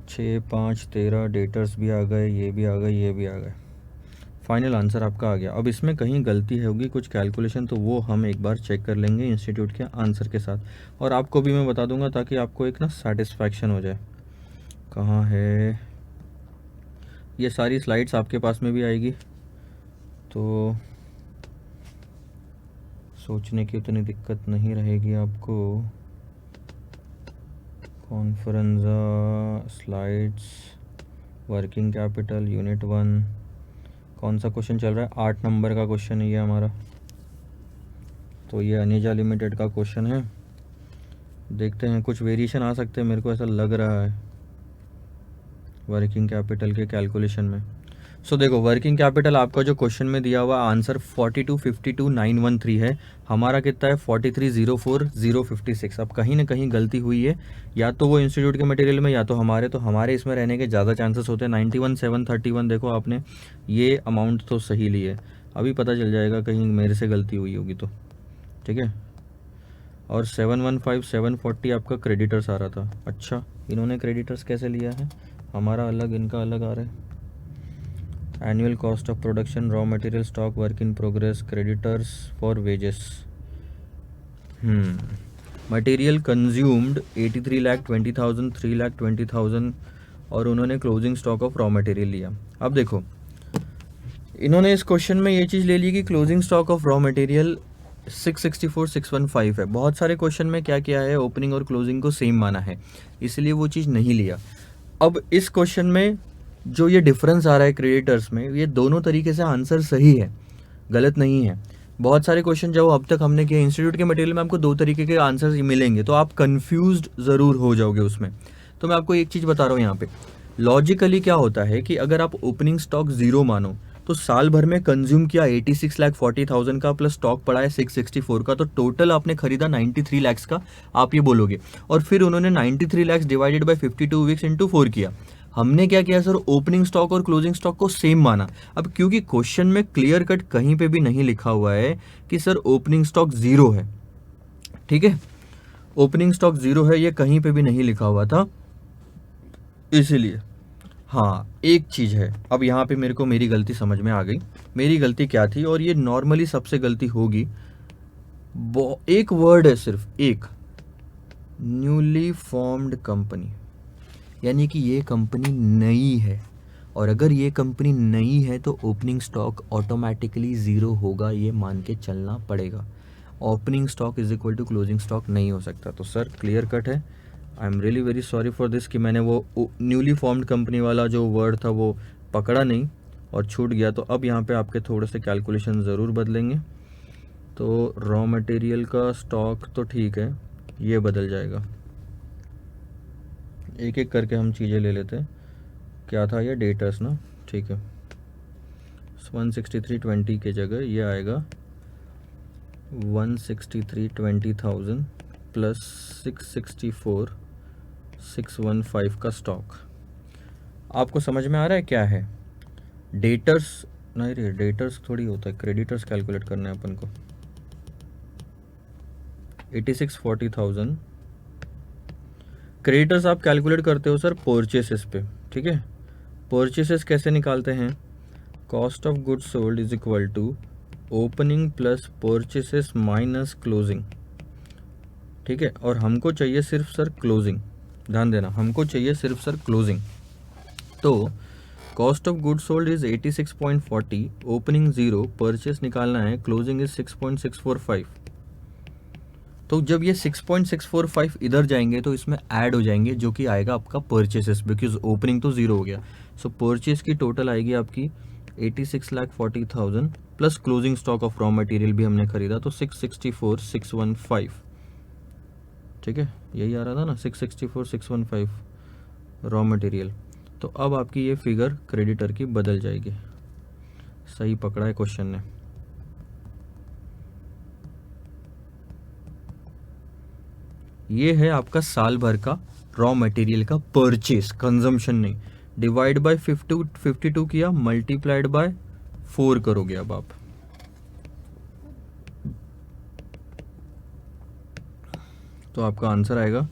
Speaker 1: 6, 5, 13 डेटर्स भी आ गए, ये भी आ गए, ये भी आ गए। फाइनल आंसर आपका आ गया। अब इसमें कहीं गलती होगी कुछ कैलकुलेशन, तो वो हम एक बार चेक कर लेंगे इंस्टीट्यूट के आंसर के साथ, और आपको भी मैं बता दूंगा ताकि आपको एक ना सेटिस्फैक्शन हो जाए। कहाँ है ये सारी स्लाइड्स आपके पास में भी आएगी, तो सोचने की उतनी दिक्कत नहीं रहेगी आपको। कॉन्फ्रेंजा स्लाइड्स, वर्किंग कैपिटल, यूनिट 1, कौन सा क्वेश्चन चल रहा है? 8 नंबर का क्वेश्चन है ये हमारा। तो ये अनेजा लिमिटेड का क्वेश्चन है। देखते हैं, कुछ वेरिएशन आ सकते हैं, मेरे को ऐसा लग रहा है वर्किंग कैपिटल के कैलकुलेशन में। सो देखो, वर्किंग कैपिटल आपका जो क्वेश्चन में दिया हुआ आंसर 4252,913 है, हमारा कितना है 4304,056। अब कहीं ना कहीं गलती हुई है, या तो वो इंस्टीट्यूट के मटेरियल में या तो हमारे इसमें रहने के ज़्यादा चांसेस होते हैं। 91,731 देखो आपने ये अमाउंट तो सही ली है, अभी पता चल जाएगा कहीं मेरे से गलती हुई होगी तो, ठीक है। और 715,740 आपका क्रेडिटर्स आ रहा था। अच्छा, इन्होंने क्रेडिटर्स कैसे लिया है? हमारा अलग, इनका अलग आ रहा है। Annual cost of production, raw material, stock, work in progress, creditors for wages. Material consumed 83,20,000, 3,20,000 और उन्होंने closing stock of raw material लिया। अब देखो, इन्होंने इस क्वेश्चन में ये चीज़ ले ली कि closing stock of raw material 664,615 है। बहुत सारे क्वेश्चन में क्या किया है, ओपनिंग और क्लोजिंग को सेम माना है, इसलिए वो चीज़ नहीं लिया। अब इस क्वेश्चन में जो ये डिफरेंस आ रहा है क्रेडिटर्स में, ये दोनों तरीके से आंसर सही है, गलत नहीं है। बहुत सारे क्वेश्चन जो अब तक हमने किए इंस्टीट्यूट के मटेरियल में, आपको दो तरीके के आंसर्स मिलेंगे, तो आप कंफ्यूज्ड ज़रूर हो जाओगे उसमें। तो मैं आपको एक चीज़ बता रहा हूँ यहाँ पे, लॉजिकली क्या होता है कि अगर आप ओपनिंग स्टॉक 0 मानो तो साल भर में कंज्यूम किया 86,40,000 का, प्लस स्टॉक पड़ा है 664 का, तो टोटल आपने खरीदा 93 लाख का, आप ये बोलोगे। और फिर उन्होंने 93 lakh divided by 52 weeks into 4 किया। हमने क्या किया सर, ओपनिंग स्टॉक और क्लोजिंग स्टॉक को सेम माना। अब क्योंकि क्वेश्चन में क्लियर कट कहीं पे भी नहीं लिखा हुआ है कि सर ओपनिंग स्टॉक 0 है, ठीक है, ओपनिंग स्टॉक 0 है, ये कहीं पे भी नहीं लिखा हुआ था, इसीलिए। हाँ, एक चीज़ है, अब यहाँ पे मेरे को मेरी गलती समझ में आ गई। मेरी गलती क्या थी, और ये नॉर्मली सबसे गलती होगी, एक वर्ड है सिर्फ एक, न्यूली फॉर्म्ड कंपनी, यानी कि ये कंपनी नई है, और अगर ये कंपनी नई है तो ओपनिंग स्टॉक ऑटोमेटिकली 0 होगा, ये मान के चलना पड़ेगा। Opening stock is equal to closing stock नहीं हो सकता। तो सर क्लियर कट है, I am really very sorry for this कि मैंने वो न्यूली फॉर्म्ड कंपनी वाला जो वर्ड था वो पकड़ा नहीं और छूट गया। तो अब यहाँ पे आपके थोड़े से कैलकुलेशन ज़रूर बदलेंगे। तो रॉ मटेरियल का स्टॉक तो ठीक है, ये बदल जाएगा। एक एक करके हम चीज़ें ले लेते हैं। क्या था ये, डेटर्स ना, ठीक है। 16320 की जगह ये आएगा 16320,000 प्लस 664,615 का स्टॉक। आपको समझ में आ रहा है क्या है? डेटर्स नहीं रे, डेटर्स थोड़ी होता है, क्रेडिटर्स कैलकुलेट करना है अपन को। 86,40,000 क्रेडिटर्स आप कैलकुलेट करते हो सर परचेसेस पे, ठीक है। परचेसेस कैसे निकालते हैं, cost of goods sold is equal to opening plus purchases minus closing, ठीक है। और हमको चाहिए सिर्फ सर क्लोजिंग, ध्यान देना, हमको चाहिए सिर्फ सर क्लोजिंग। तो cost of goods sold is 86.40, opening 0, purchase निकालना है, क्लोजिंग इज 6.645। तो जब ये 6.645 इधर जाएंगे तो इसमें ऐड हो जाएंगे, जो कि आएगा आपका परचेसेस, बिकॉज ओपनिंग तो 0 हो गया। सो परचेस की टोटल आएगी आपकी 86,40,000 plus closing stock of raw material भी हमने खरीदा, तो 664,615, ठीक है, यही आ रहा था ना, 664,615 रॉ मटेरियल। तो अब आपकी ये फिगर क्रेडिटर की बदल जाएगी। सही पकड़ा है क्वेश्चन ने। ये है आपका साल भर का रॉ मटेरियल का परचेस, कंजम्पशन नहीं, डिवाइड बाय 52 किया, मल्टीप्लाइड बाय 4 करोगे अब आप, तो आपका आंसर आएगा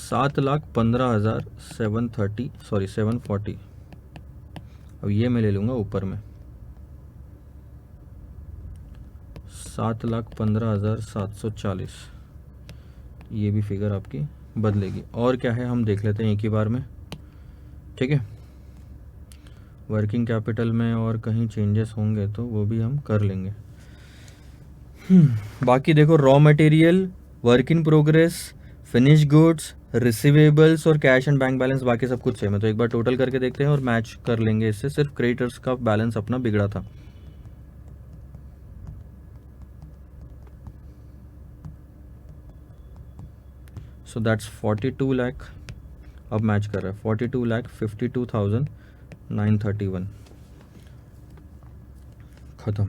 Speaker 1: 7,15,730, सॉरी 740। अब ये मैं ले लूँगा ऊपर में, 7,15,740, ये भी फिगर आपकी बदलेगी। और क्या है हम देख लेते हैं एक ही बार में, ठीक है। वर्किंग कैपिटल में और कहीं चेंजेस होंगे तो वो भी हम कर लेंगे। बाकी देखो, raw material, work in progress, finish goods, receivables और कैश एंड बैंक बैलेंस बाकी सब कुछ सेम है। तो एक बार टोटल करके देखते हैं और मैच कर लेंगे इससे। सिर्फ क्रेडिटर्स का बैलेंस अपना बिगड़ा था। सो दैट्स 42 लाख, अब मैच कर रहा है 42,52,931। खत्म।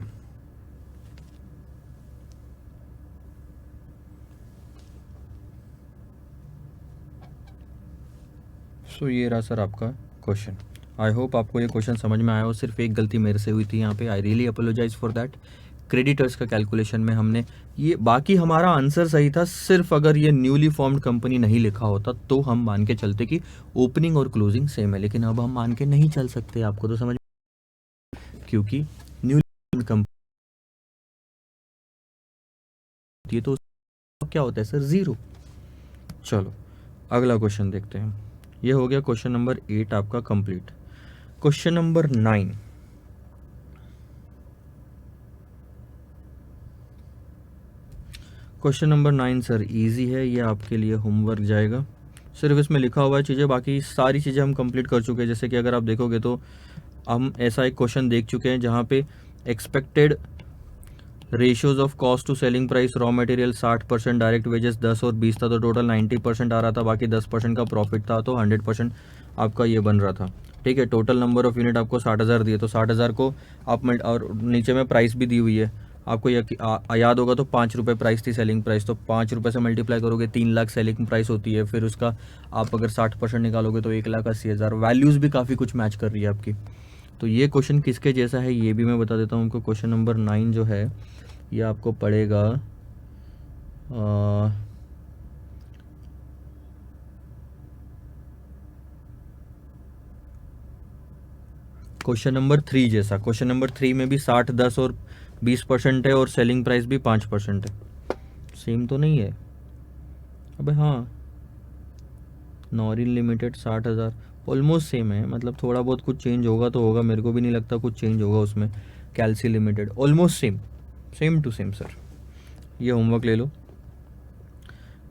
Speaker 1: सो ये रहा सर आपका क्वेश्चन। आई होप आपको ये क्वेश्चन समझ में आया हो। सिर्फ एक गलती मेरे से हुई थी यहाँ पे, I really apologize for that. Creditors का कैलकुलेशन में हमने ये, बाकी हमारा आंसर सही था। सिर्फ अगर ये न्यूली फॉर्म्ड कंपनी नहीं लिखा होता तो हम मान के चलते कि ओपनिंग और क्लोजिंग सेम है, लेकिन अब हम मान के नहीं चल सकते। आपको तो समझ, क्योंकि न्यूली फॉर्म्ड कंपनी तो क्या होता है सर, जीरो। चलो अगला क्वेश्चन देखते हैं। ये हो गया क्वेश्चन नंबर 8 आपका complete. Question number 9, question number 9 sir easy है, ये आपके लिए होमवर्क जाएगा। सिर्फ इसमें लिखा हुआ है चीज़ें, बाकी सारी चीज़ें हम कंप्लीट कर चुके हैं। जैसे कि अगर आप देखोगे तो हम ऐसा एक क्वेश्चन देख चुके हैं जहाँ पे expected ratios of cost to selling price, raw material 60%, direct wages 10 और 20 था, तो टोटल 90% आ रहा था। बाकी 10% का प्रॉफिट था, तो 100% आपका ये बन रहा था। ठीक है, टोटल नंबर ऑफ यूनिट आपको 60,000 दिए, तो 60,000 को आप और नीचे में प्राइस भी दी हुई है आपको। याद होगा तो 5 रुपये प्राइस थी सेलिंग प्राइस, तो 5 रुपये से मल्टीप्लाई करोगे 3 लाख सेलिंग प्राइस होती है। फिर उसका आप अगर 60% निकालोगे तो 1,80,000। वैल्यूज़ भी काफ़ी कुछ मैच कर रही है आपकी। तो ये क्वेश्चन किसके जैसा है ये भी मैं बता देता हूँ आपको। क्वेश्चन नंबर 9 जो है ये आपको पड़ेगा क्वेश्चन नंबर 3 जैसा। क्वेश्चन नंबर 3 में भी 60, 10 और 20% है, और सेलिंग प्राइस भी 5% है। सेम तो नहीं है? अबे हाँ, नॉरिन लिमिटेड 60,000 ऑलमोस्ट सेम है। मतलब थोड़ा बहुत कुछ चेंज होगा तो होगा, मेरे को भी नहीं लगता कुछ चेंज होगा उसमें। कैल्सी limited almost same, same to same sir. ये होमवर्क ले लो।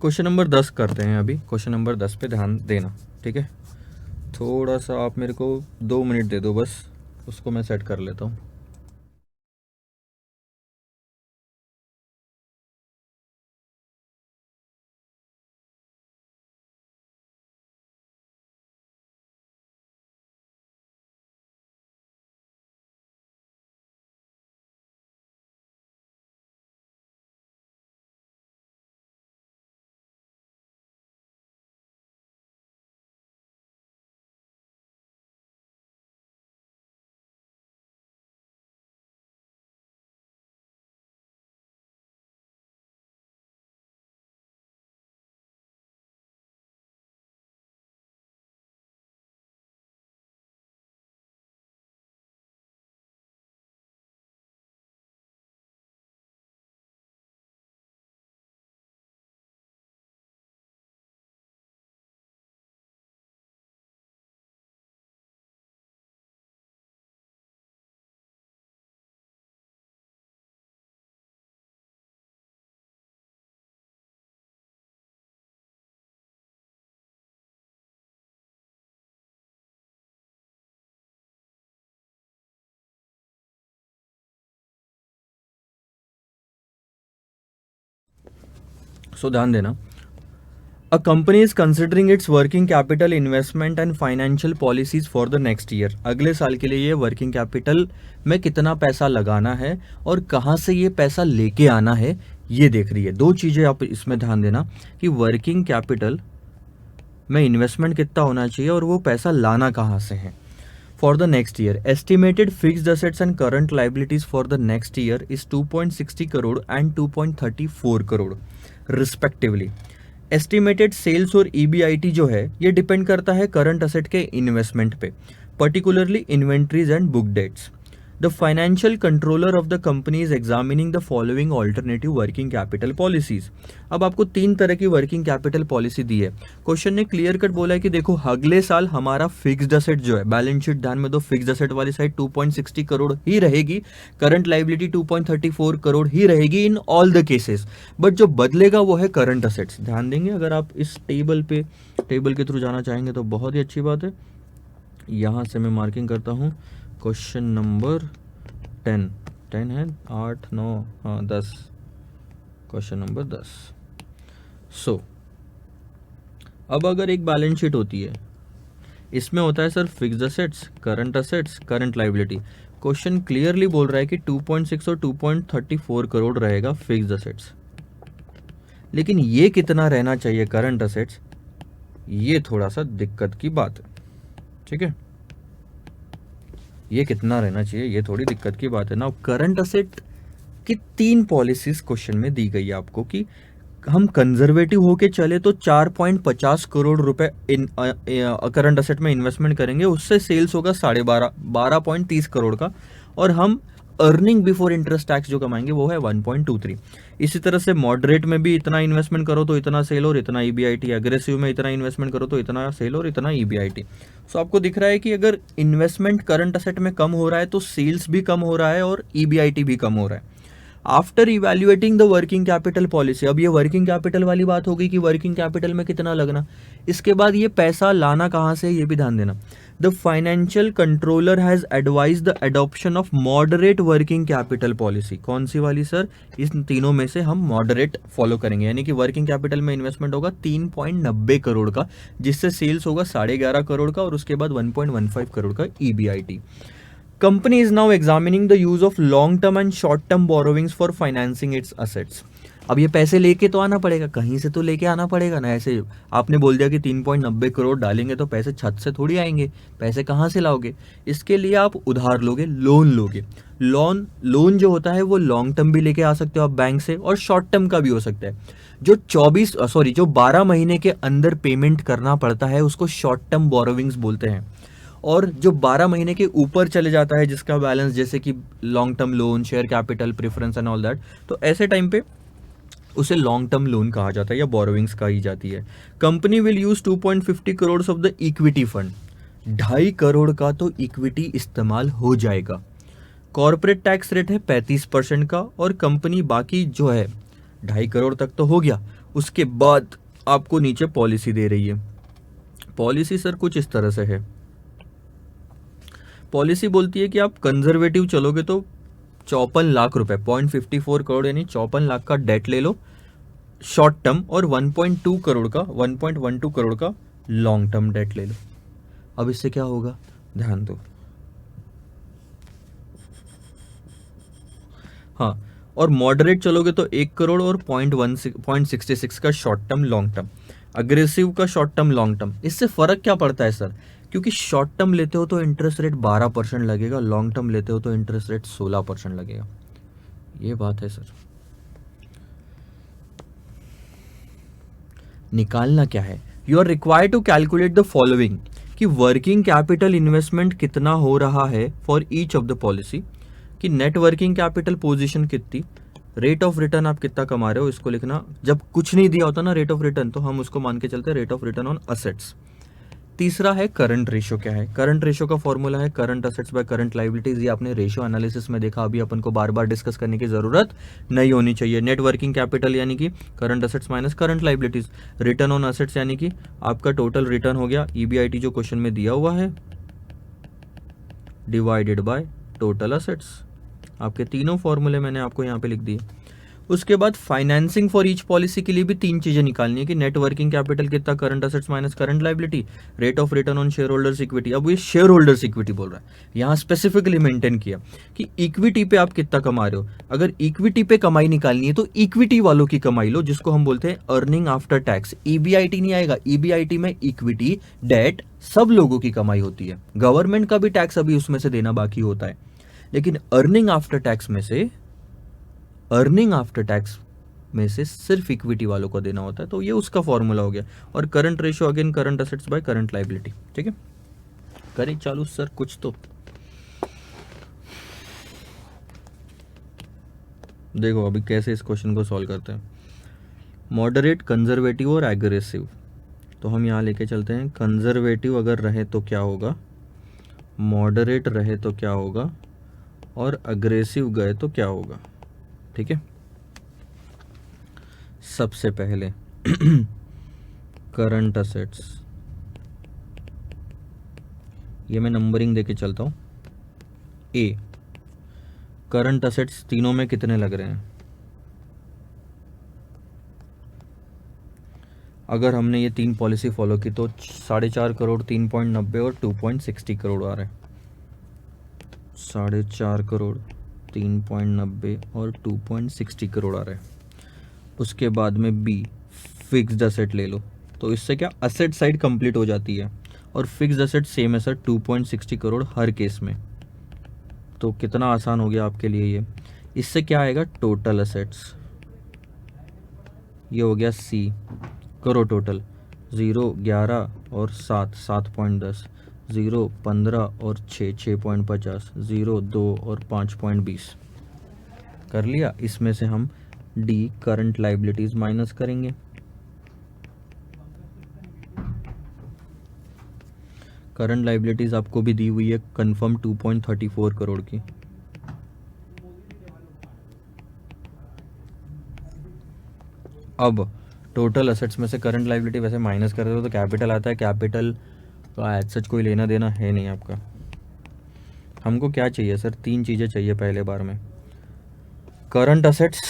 Speaker 1: क्वेश्चन नंबर 10 करते हैं अभी। क्वेश्चन नंबर 10 पे ध्यान देना, ठीक है। थोड़ा सा आप मेरे को 2 मिनट दे दो बस, उसको मैं सेट कर लेता हूँ। सो ध्यान देना। A company is considering its working capital investment and financial policies for the next year. अगले साल के लिए ये वर्किंग कैपिटल में कितना पैसा लगाना है और कहाँ से ये पैसा लेके आना है ये देख रही है। 2 चीज़ें आप इसमें ध्यान देना कि वर्किंग कैपिटल में इन्वेस्टमेंट कितना होना चाहिए और वो पैसा लाना कहाँ से है। For the next year, estimated fixed assets and current liabilities for the next year is 2.60 crore and 2.34 crore respectively. Estimated sales और EBIT जो है ये डिपेंड करता है करंट असेट के इन्वेस्टमेंट पे, particularly inventories and book debts. The financial controller of the company is examining the following alternative working capital policies. अब आपको 3 तरह की वर्किंग कैपिटल पॉलिसी दी है। क्वेश्चन ने क्लियर कट बोला है कि देखो अगले साल हमारा फिक्स्ड असेट जो है, बैलेंस शीट ध्यान में दो, फिक्स्ड असेट वाली साइड 2.60 करोड़ ही रहेगी, करंट लाइबिलिटी 2.34 करोड़ ही रहेगी in all the cases, but जो बदलेगा वो है करंट असेट्स। ध्यान देंगे अगर आप इस टेबल के थ्रू जाना चाहेंगे तो बहुत ही अच्छी बात है। यहाँ से मैं मार्किंग करता हूँ क्वेश्चन नंबर 10 है, 8 9 हाँ 10, क्वेश्चन नंबर 10। सो अब अगर एक बैलेंस शीट होती है, इसमें होता है sir fixed assets, current liability. Question clearly बोल रहा है कि 2.6 और 2.34 करोड़ रहेगा फिक्स्ड असेट्स, लेकिन ये कितना रहना चाहिए करंट असेट्स, ये थोड़ा सा दिक्कत की बात है। ठीक है, ये कितना रहना चाहिए ये थोड़ी दिक्कत की बात है ना। करंट असेट की 3 पॉलिसीज क्वेश्चन में दी गई है आपको कि हम कंजर्वेटिव होके चले तो 4.50 करोड़ रुपए इन करंट असेट में इन्वेस्टमेंट करेंगे, उससे सेल्स होगा 12.30 करोड़ का, और हम अर्निंग बिफोर इंटरेस्ट टैक्स जो कमाएंगे वो है 1.23। इसी तरह से मॉडरेट में भी इतना इन्वेस्टमेंट करो तो इतना सेल और इतना ईबीआईटी, अग्रेसिव में इतना इन्वेस्टमेंट करो तो इतना सेल और इतना ईबीआईटी। सो आपको दिख रहा है कि अगर इन्वेस्टमेंट करंट असेट में कम हो रहा है तो सेल्स भी कम हो रहा है और ईबीआईटी भी कम हो रहा है। After evaluating the working capital policy, अब ये वर्किंग कैपिटल वाली बात होगी कि वर्किंग कैपिटल में कितना लगना, इसके बाद ये पैसा लाना कहाँ से ये भी ध्यान देना। The financial controller has advise the adoption of moderate working capital policy. कौन सी वाली सर, इस तीनों में से हम मॉडरेट फॉलो करेंगे, यानी कि वर्किंग कैपिटल में इन्वेस्टमेंट होगा 3.90 करोड़ का, जिससे सेल्स होगा 11.5 करोड़ का, और उसके बाद 1.15 करोड़ का EBIT. Company is now examining the use of long-term and short-term borrowings for financing its assets. अब ये पैसे लेके तो आना पड़ेगा, कहीं से तो लेके आना पड़ेगा ना। ऐसे आपने बोल दिया कि 3.90 करोड़ डालेंगे तो पैसे छत से थोड़ी आएंगे, पैसे कहाँ से लाओगे? इसके लिए आप उधार लोगे, लोन लोगे। लोन जो होता है वो लॉन्ग टर्म भी लेके आ सकते हो आप बैंक से, और शॉर्ट टर्म का भी हो सकता है। जो 12 महीने के अंदर पेमेंट करना पड़ता है उसको शॉर्ट टर्म बोरोविंग्स बोलते हैं, और जो 12 महीने के ऊपर चले जाता है जिसका बैलेंस, जैसे कि long term loan, share capital, preference and all that, तो ऐसे टाइम पे उसे लॉन्ग टर्म लोन कहा जाता है या बोरोविंग्स कही जाती है। Company will use 2.50 crore of the equity fund, 2.5 crore का तो इक्विटी इस्तेमाल हो जाएगा। कॉर्पोरेट टैक्स रेट है 35% का, और कंपनी बाकी जो है 2.5 करोड़ तक तो हो गया, उसके बाद आपको नीचे पॉलिसी दे रही है। पॉलिसी सर कुछ इस तरह से है, पॉलिसी बोलती है कि आप कंजर्वेटिव चलोगे तो 54 लाख रुपए, 0.54 करोड़ यानी 54 लाख का डेट ले लो शॉर्ट टर्म, और 1.12 करोड़ का लॉन्ग टर्म डेट ले लो। अब इससे क्या होगा ध्यान दो, हाँ, और मॉडरेट चलोगे तो 1 करोड़ और 0.66 का short term long term, aggressive का शॉर्ट टर्म लॉन्ग टर्म। इससे फर्क क्या पड़ता है सर? क्योंकि शॉर्ट टर्म लेते हो तो इंटरेस्ट रेट 12% लगेगा, लॉन्ग टर्म लेते हो तो इंटरेस्ट रेट 16% लगेगा। ये बात है सर। निकालना क्या है? You are required to calculate the following, कि वर्किंग कैपिटल इन्वेस्टमेंट कितना हो रहा है for each of the policy, कि नेट वर्किंग कैपिटल पोजीशन कितनी, रेट ऑफ रिटर्न आप कितना कमा रहे हो इसको लिखना। जब कुछ नहीं दिया होता ना रेट ऑफ रिटर्न, तो हम उसको मान के चलते हैं rate of return on assets. तीसरा है करंट रेशियो। क्या है करंट रेशियो का फॉर्मूला? है current assets by current liabilities. ये आपने रेशियो एनालिसिस में देखा, अभी अपन को बार बार डिस्कस करने की जरूरत नहीं होनी चाहिए। नेट वर्किंग कैपिटल यानी कि current assets minus current liabilities. Return on assets यानी कि आपका टोटल रिटर्न हो गया ईबीआईटी जो क्वेश्चन में दिया हुआ है, डिवाइडेड बाय टोटल असेट्स। आपके तीनों फॉर्मूले मैंने आपको यहाँ पे लिख दिए। उसके बाद फाइनेंसिंग फॉर ईच पॉलिसी के लिए भी 3 चीजें निकालनी है, कि नेट वर्किंग कैपिटल कितना, current assets minus current liability, rate of return on share holders equity. अब ये शेयर होल्डर्स इक्विटी बोल रहा है, यहाँ स्पेसिफिकली मेंटेन किया कि इक्विटी पे आप कितना कमा रहे हो। अगर इक्विटी पे कमाई निकालनी है तो इक्विटी वालों की कमाई लो, जिसको हम बोलते हैं अर्निंग आफ्टर टैक्स। ईबीआईटी नहीं आएगा, ईबीआईटी में इक्विटी, डेट सब लोगों की कमाई होती है। गवर्नमेंट का भी टैक्स अभी उसमें से देना बाकी होता है, लेकिन अर्निंग आफ्टर टैक्स में से सिर्फ इक्विटी वालों को देना होता है। तो ये उसका फॉर्मूला हो गया। और current ratio again current assets by current liability. ठीक है, करें चालू सर कुछ तो। देखो अभी कैसे इस क्वेश्चन को सॉल्व करते हैं। मॉडरेट, कंजर्वेटिव और एग्रेसिव, तो हम यहाँ लेके चलते हैं। कंजर्वेटिव अगर रहे तो क्या होगा, मॉडरेट रहे तो क्या होगा, और अग्रेसिव गए तो क्या होगा। ठीक है, सबसे पहले करंट असेट्स, ये मैं नंबरिंग देके चलता हूँ। ए, करंट असेट्स तीनों में कितने लग रहे हैं, अगर हमने ये 3 पॉलिसी फॉलो की तो 4.5 करोड़, 3.90 और 2.60 करोड़ आ रहे हैं। 4.5 करोड़, 3.90 और 2.60 करोड़ आ रहे हैं। उसके बाद में बी, फिक्स्ड असेट ले लो, तो इससे क्या असेट साइड कंप्लीट हो जाती है, और फिक्स्ड असेट सेम है सर 2.60 करोड़ हर केस में। तो कितना आसान हो गया आपके लिए ये। इससे क्या आएगा, टोटल असेट्स, ये हो गया सी। करो टोटल, 0, 11 और 7, 7.10, 0, 15 और 6, 6.50, 0, 2 और 5.20 कर लिया। इसमें से हम डी करंट लाइबिलिटीज माइनस करेंगे। करंट लाइबिलिटीज आपको भी दी हुई है कंफर्म 2.34 करोड़ की। अब टोटल असेट्स में से करंट लाइबिलिटी वैसे माइनस कर रहे हो तो कैपिटल आता है। कैपिटल का एज सच कोई लेना देना है नहीं आपका। हमको क्या चाहिए सर, 3 चीज़ें चाहिए पहले बार में। करंट असेट्स,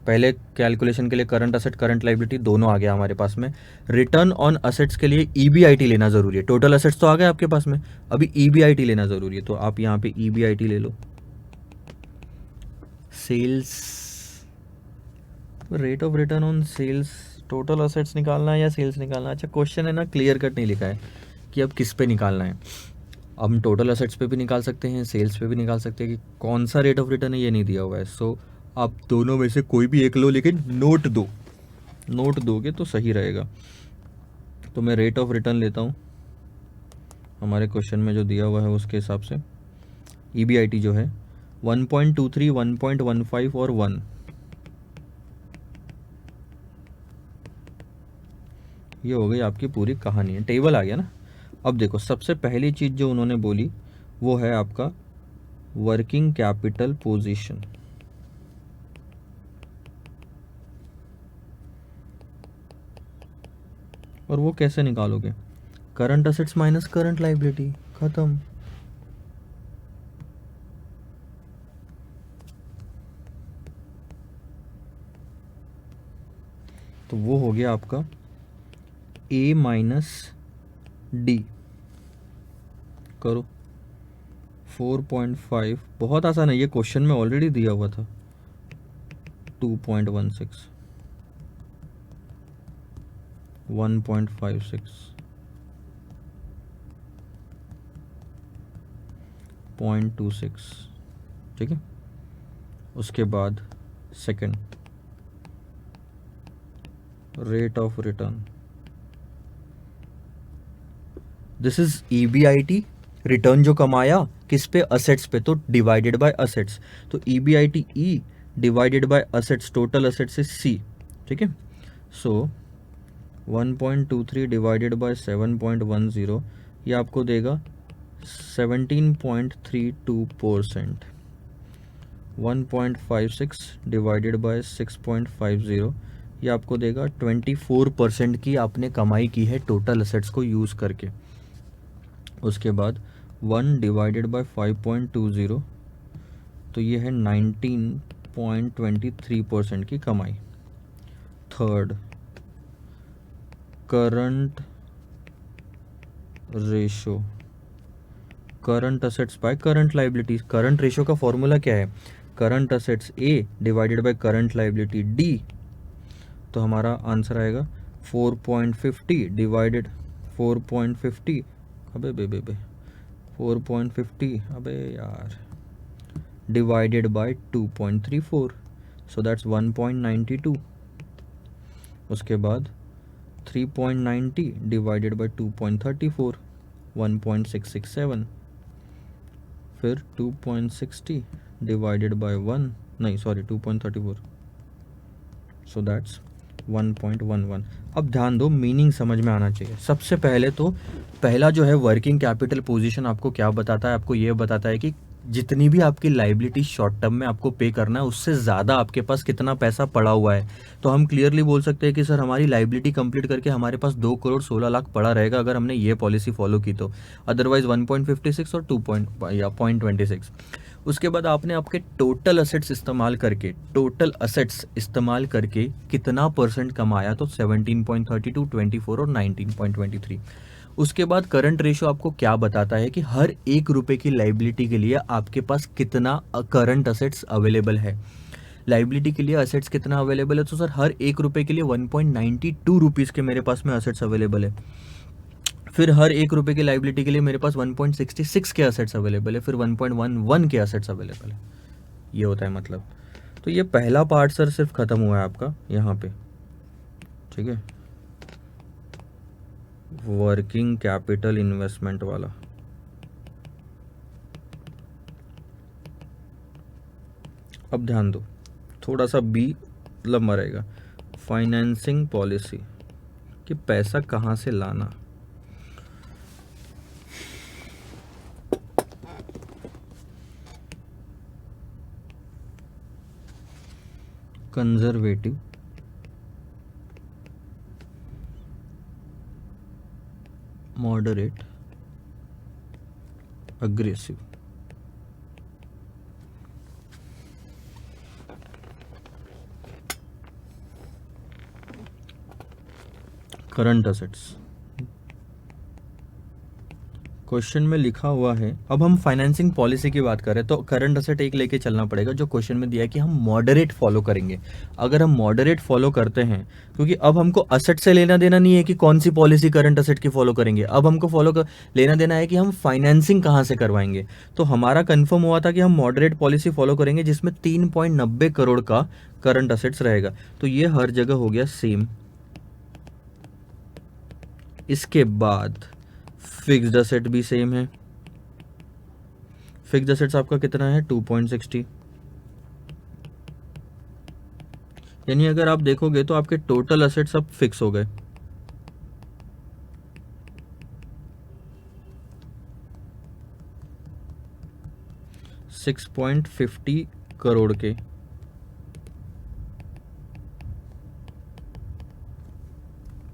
Speaker 1: पहले कैलकुलेशन के लिए करंट असेट करंट लाइबिलिटी दोनों आ गया हमारे पास में। रिटर्न ऑन असेट्स के लिए ईबीआईटी लेना ज़रूरी है। टोटल असेट्स तो आ गए आपके पास में, अभी ईबीआईटी लेना ज़रूरी है, तो आप यहाँ पे ईबीआईटी ले लो। Sales, rate of return on sales, total assets निकालना है या सेल्स निकालना है। अच्छा क्वेश्चन है ना, क्लियर कट नहीं लिखा है कि अब किस पे निकालना है। अब हम टोटल असेट्स पे भी निकाल सकते हैं, सेल्स पे भी निकाल सकते हैं, कि कौन सा रेट ऑफ रिटर्न है ये नहीं दिया हुआ है। सो आप दोनों में से कोई भी एक लो, लेकिन नोट दो, नोट दोगे तो सही रहेगा। तो मैं रेट ऑफ रिटर्न लेता हूँ, हमारे क्वेश्चन में जो दिया हुआ है उसके हिसाब से। ईबीआईटी जो है 1.23, 1.15 और 1, ये हो गई आपकी पूरी कहानी है। टेबल आ गया ना। अब देखो सबसे पहली चीज़ जो उन्होंने बोली वो है आपका वर्किंग कैपिटल पोजीशन। और वो कैसे निकालोगे, current assets minus current liability, खत्म। तो वो हो गया आपका ए माइनस डी। करो 4.5, बहुत आसान है ये, क्वेश्चन में ऑलरेडी दिया हुआ था। 2.16, 1.56, 0.26, ठीक है। उसके बाद second, rate of return, this is EBIT. Return जो कमाया किस पे, असेट्स पे, तो डिवाइडेड बाय असेट्स, तो EBIT E divided by assets, total assets is C, ठीक है। सो 1.23 डिवाइडेड बाय 7.10, ये आपको देगा 17.32%। 1.56 डिवाइडेड बाय 6.50, ये आपको देगा 24% की आपने कमाई की है टोटल असेट्स को यूज़ करके। उसके बाद 1 डिवाइडेड बाय 5.20, तो ये है 19.23% की कमाई। Third, current ratio, current assets by current liabilities. Current ratio का फॉर्मूला क्या है, current assets A divided by current liability D. तो हमारा आंसर आएगा 4.50 डिवाइडेड 4.50, अबे बे 4.50, अबे यार, डिवाइडेड बाय 2.34, सो दैट्स 1.92। उसके बाद 3.90 डिवाइडेड बाय 2.34, 1.667, फिर 2.60 डिवाइडेड बाय 1, नहीं सॉरी 2.34, सो दैट्स 1.11। अब ध्यान दो, मीनिंग समझ में आना चाहिए। सबसे पहले तो पहला जो है वर्किंग कैपिटल पोजीशन आपको क्या बताता है, आपको ये बताता है कि जितनी भी आपकी लाइबिलिटी शॉर्ट टर्म में आपको पे करना है उससे ज़्यादा आपके पास कितना पैसा पड़ा हुआ है। तो हम क्लियरली बोल सकते हैं कि सर हमारी लाइबिलिटी कंप्लीट करके हमारे पास 2,16,00,000 पड़ा रहेगा अगर हमने ये पॉलिसी फॉलो की तो, अदरवाइज 1.56 और 0.26। उसके बाद आपने आपके टोटल असेट्स इस्तेमाल करके कितना परसेंट कमाया, तो 17.32, 24 और 19.23। उसके बाद करंट रेशो आपको क्या बताता है कि हर 1 रुपए की लाइबिलिटी के लिए आपके पास कितना करंट असेट्स अवेलेबल है। लाइबिलिटी के लिए असेट्स कितना अवेलेबल है, तो सर हर 1 रुपए के लिए 1.92 रुपीज़ के मेरे पास में असेट्स अवेलेबल है। फिर हर 1 रुपए की लाइबिलिटी के लिए मेरे पास 1.66 के असेट्स अवेलेबल है, फिर 1.11 के असेट्स अवेलेबल है। ये होता है मतलब। तो ये पहला पार्ट सर सिर्फ खत्म हुआ है आपका यहाँ पे, ठीक है, वर्किंग कैपिटल इन्वेस्टमेंट वाला। अब ध्यान दो, थोड़ा सा बी लंबा रहेगा, फाइनेंसिंग पॉलिसी, कि पैसा कहाँ से लाना। Conservative, moderate, aggressive. Current assets question में लिखा हुआ है। अब हम फाइनेंसिंग पॉलिसी की बात करें तो करंट असेट एक लेके चलना पड़ेगा, जो क्वेश्चन में दिया है कि हम मॉडरेट फॉलो करेंगे। अगर हम मॉडरेट फॉलो करते हैं, क्योंकि अब हमको असेट से लेना देना नहीं है कि कौन सी पॉलिसी करंट असेट की फॉलो करेंगे, अब हमको लेना देना है कि हम फाइनेंसिंग कहाँ से करवाएंगे। तो हमारा कन्फर्म हुआ था कि हम मॉडरेट पॉलिसी फॉलो करेंगे जिसमें 3.90 करोड़ का करंट असेट्स रहेगा। तो ये हर जगह हो गया सेम। इसके बाद फिक्स्ड असेट भी सेम है। फिक्स्ड असेट्स आपका कितना है 2.60, यानी अगर आप देखोगे तो आपके टोटल असेट्स अब फिक्स हो गए। $6.50 करोड़ के,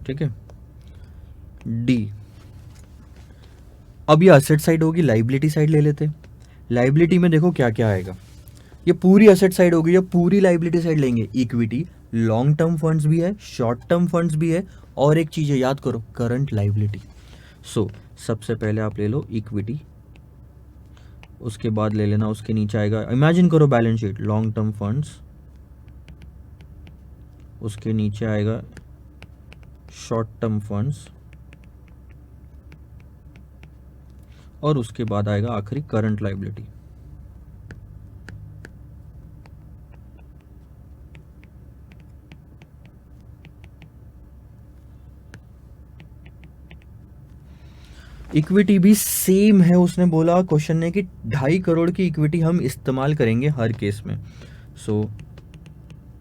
Speaker 1: ठीक है। डी, अब ये असेट साइड होगी, लाइबिलिटी साइड ले लेते। लाइबिलिटी में देखो क्या क्या आएगा, ये पूरी असेट साइड होगी, या पूरी लाइबिलिटी साइड लेंगे। इक्विटी, लॉन्ग टर्म फंड्स भी है, शॉर्ट टर्म फंड्स भी है, और एक चीज है याद करो, करंट लाइबिलिटी। सो सबसे पहले आप ले लो इक्विटी, उसके बाद ले लेना, उसके नीचे आएगा, इमेजिन करो balance sheet, long term funds, उसके नीचे आएगा शॉर्ट टर्म फंड्स, और उसके बाद आएगा आखिरी करंट लाइबिलिटी। इक्विटी भी सेम है, उसने बोला क्वेश्चन ने कि 2.5 करोड़ की इक्विटी हम इस्तेमाल करेंगे हर केस में। सो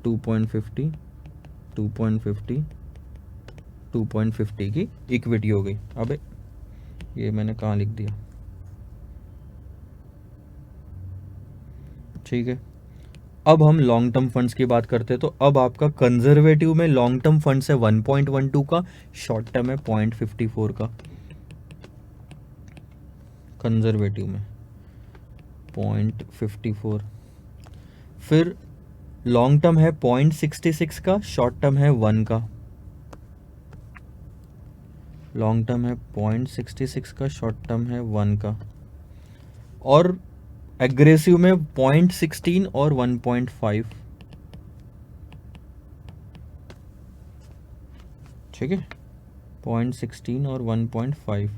Speaker 1: 2.50, 2.50, 2.50 की इक्विटी हो गई। अबे ये मैंने कहाँ लिख दिया, ठीक है। अब हम लॉन्ग टर्म फंड्स की बात करते हैं, तो अब आपका कंजर्वेटिव में लॉन्ग टर्म फंड्स है 1.12 का, शॉर्ट टर्म है 0.54 का। कंजर्वेटिव में 0.54, फिर लॉन्ग टर्म है 0.66 का, शॉर्ट टर्म है 1 का। लॉन्ग टर्म है 0.66 का, शॉर्ट टर्म है 1 का, और एग्रेसिव में 0.16 और 1.5, ठीक है, 0.16 और 1.5।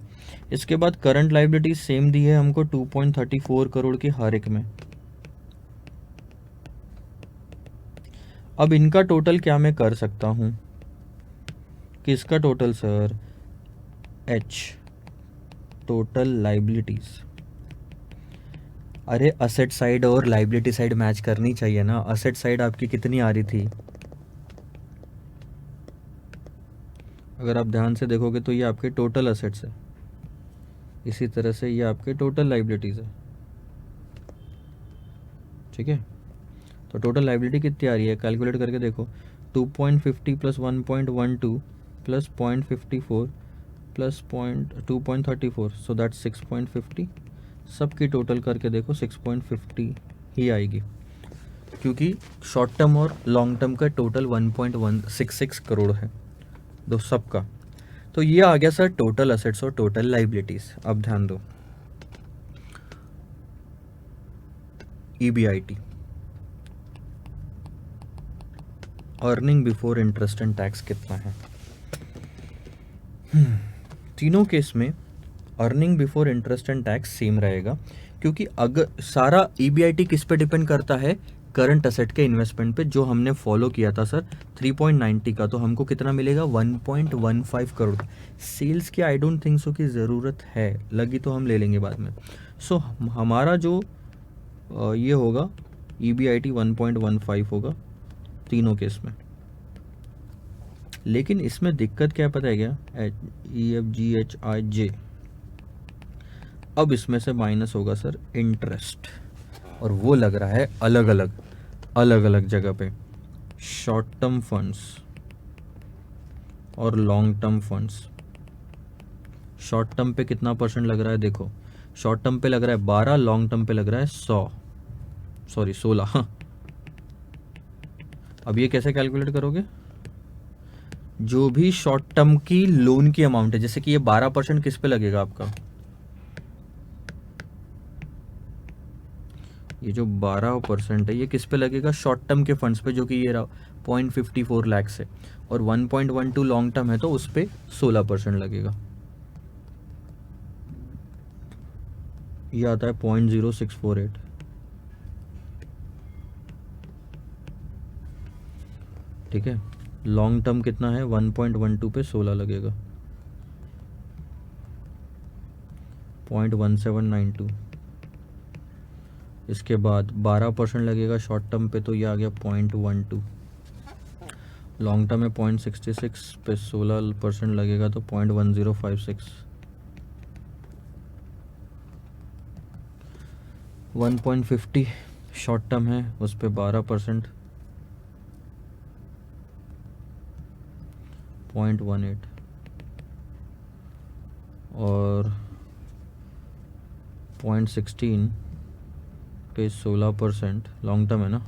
Speaker 1: इसके बाद करंट लाइबिलिटी सेम दी है हमको 2.34 करोड़ की हर एक में। अब इनका टोटल क्या मैं कर सकता हूं, किसका total sir, H, total liabilities. अरे असेट साइड और लाइबिलिटी साइड मैच करनी चाहिए ना। असेट साइड आपकी कितनी आ रही थी, अगर आप ध्यान से देखोगे तो ये आपके टोटल असेट्स है, इसी तरह से ये आपके टोटल लाइबिलिटीज़ है। ठीक है, तो टोटल लाइबिलिटी कितनी आ रही है, कैलकुलेट करके देखो। 2.50 plus 1.12 plus 0.54 plus 2.34, so that 6.50। सबकी टोटल करके देखो 6.50 ही आएगी, क्योंकि शॉर्ट टर्म और लॉन्ग टर्म का टोटल 1.166 करोड़ है दो सबका। तो ये आ गया सर टोटल असेट्स और टोटल लाइबिलिटीज़। अब ध्यान दो, EBIT, earning before interest and tax कितना है। तीनों केस में earning before interest and tax same रहेगा, क्योंकि अगर सारा EBIT किस पे डिपेंड करता है, करंट असेट के इन्वेस्टमेंट पे, जो हमने फॉलो किया था सर 3.90 का, तो हमको कितना मिलेगा 1.15 करोड़। सेल्स की आई डोंट थिंक सो की ज़रूरत है, लगी तो हम ले लेंगे बाद में। सो हमारा जो ये होगा EBIT 1.15 होगा तीनों केस में। लेकिन इसमें दिक्कत क्या पता है क्या, EFGHIJ, अब इसमें से माइनस होगा सर इंटरेस्ट, और वो लग रहा है अलग अलग जगह पे। शॉर्ट टर्म फंड्स और long term funds. Short term पे कितना परसेंट लग रहा है देखो, शॉर्ट टर्म पे लग रहा है 12, लॉन्ग टर्म पे लग रहा है 16। अब ये कैसे कैलकुलेट करोगे, जो भी शॉर्ट टर्म की लोन की अमाउंट है, जैसे कि ये 12% किस पे लगेगा आपका, ये जो 12% है ये किस पे लगेगा, शॉर्ट टर्म के फंड्स पे, जो कि ये 0.54 लैक्स है, और 1.12 लॉन्ग टर्म है तो उस पे 16% लगेगा। ये आता है 0.0648। ठीक है, लॉन्ग टर्म कितना है 1.12 पे 16 लगेगा, 0.1792। इसके बाद 12% लगेगा शॉर्ट टर्म पे, तो ये आ गया 0.12। लॉन्ग टर्म में 0.66 पे 16% लगेगा तो 0.1056। 1.50 शॉर्ट टर्म है, उस पर 12%, 0.18, और 0.16 पे 16% लॉन्ग टर्म है ना,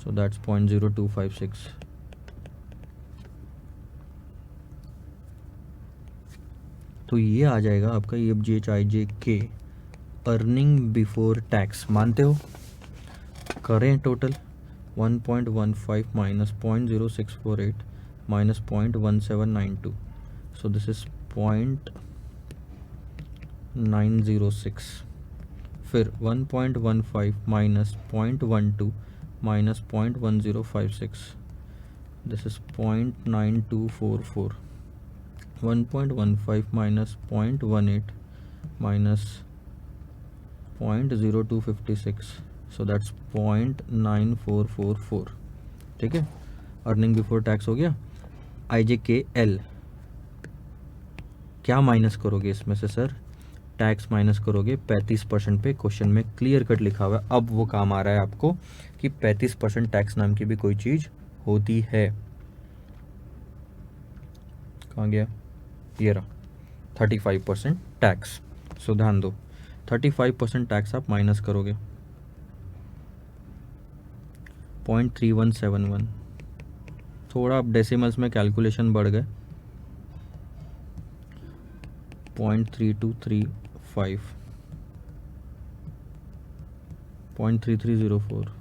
Speaker 1: सो दैट्स 0.0256। तो ये आ जाएगा आपका EFGHIJ के अर्निंग बिफोर टैक्स। मानते हो, करें total 1.15 minus 0.0648 minus 0.1792, so this is 0.906। फिर 1.15 minus 0.12 minus 0.1056, this is 0.9244। 1.15 minus 0.18 minus 0.0256, so that's 0.9444। ठीक है, अर्निंग बिफोर टैक्स हो गया। IJKL क्या माइनस करोगे इसमें से सर, टैक्स माइनस करोगे 35% पे, क्वेश्चन में क्लियर कट लिखा हुआ है। अब वो काम आ रहा है आपको कि 35% टैक्स नाम की भी कोई चीज़ होती है। कहाँ गया, ये रहा 35% टैक्स। सो ध्यान दो, 35% टैक्स आप माइनस करोगे 0.3171। थोड़ा अब डेसिमल्स में कैलकुलेशन बढ़ गए, 0.3235, 0.3304।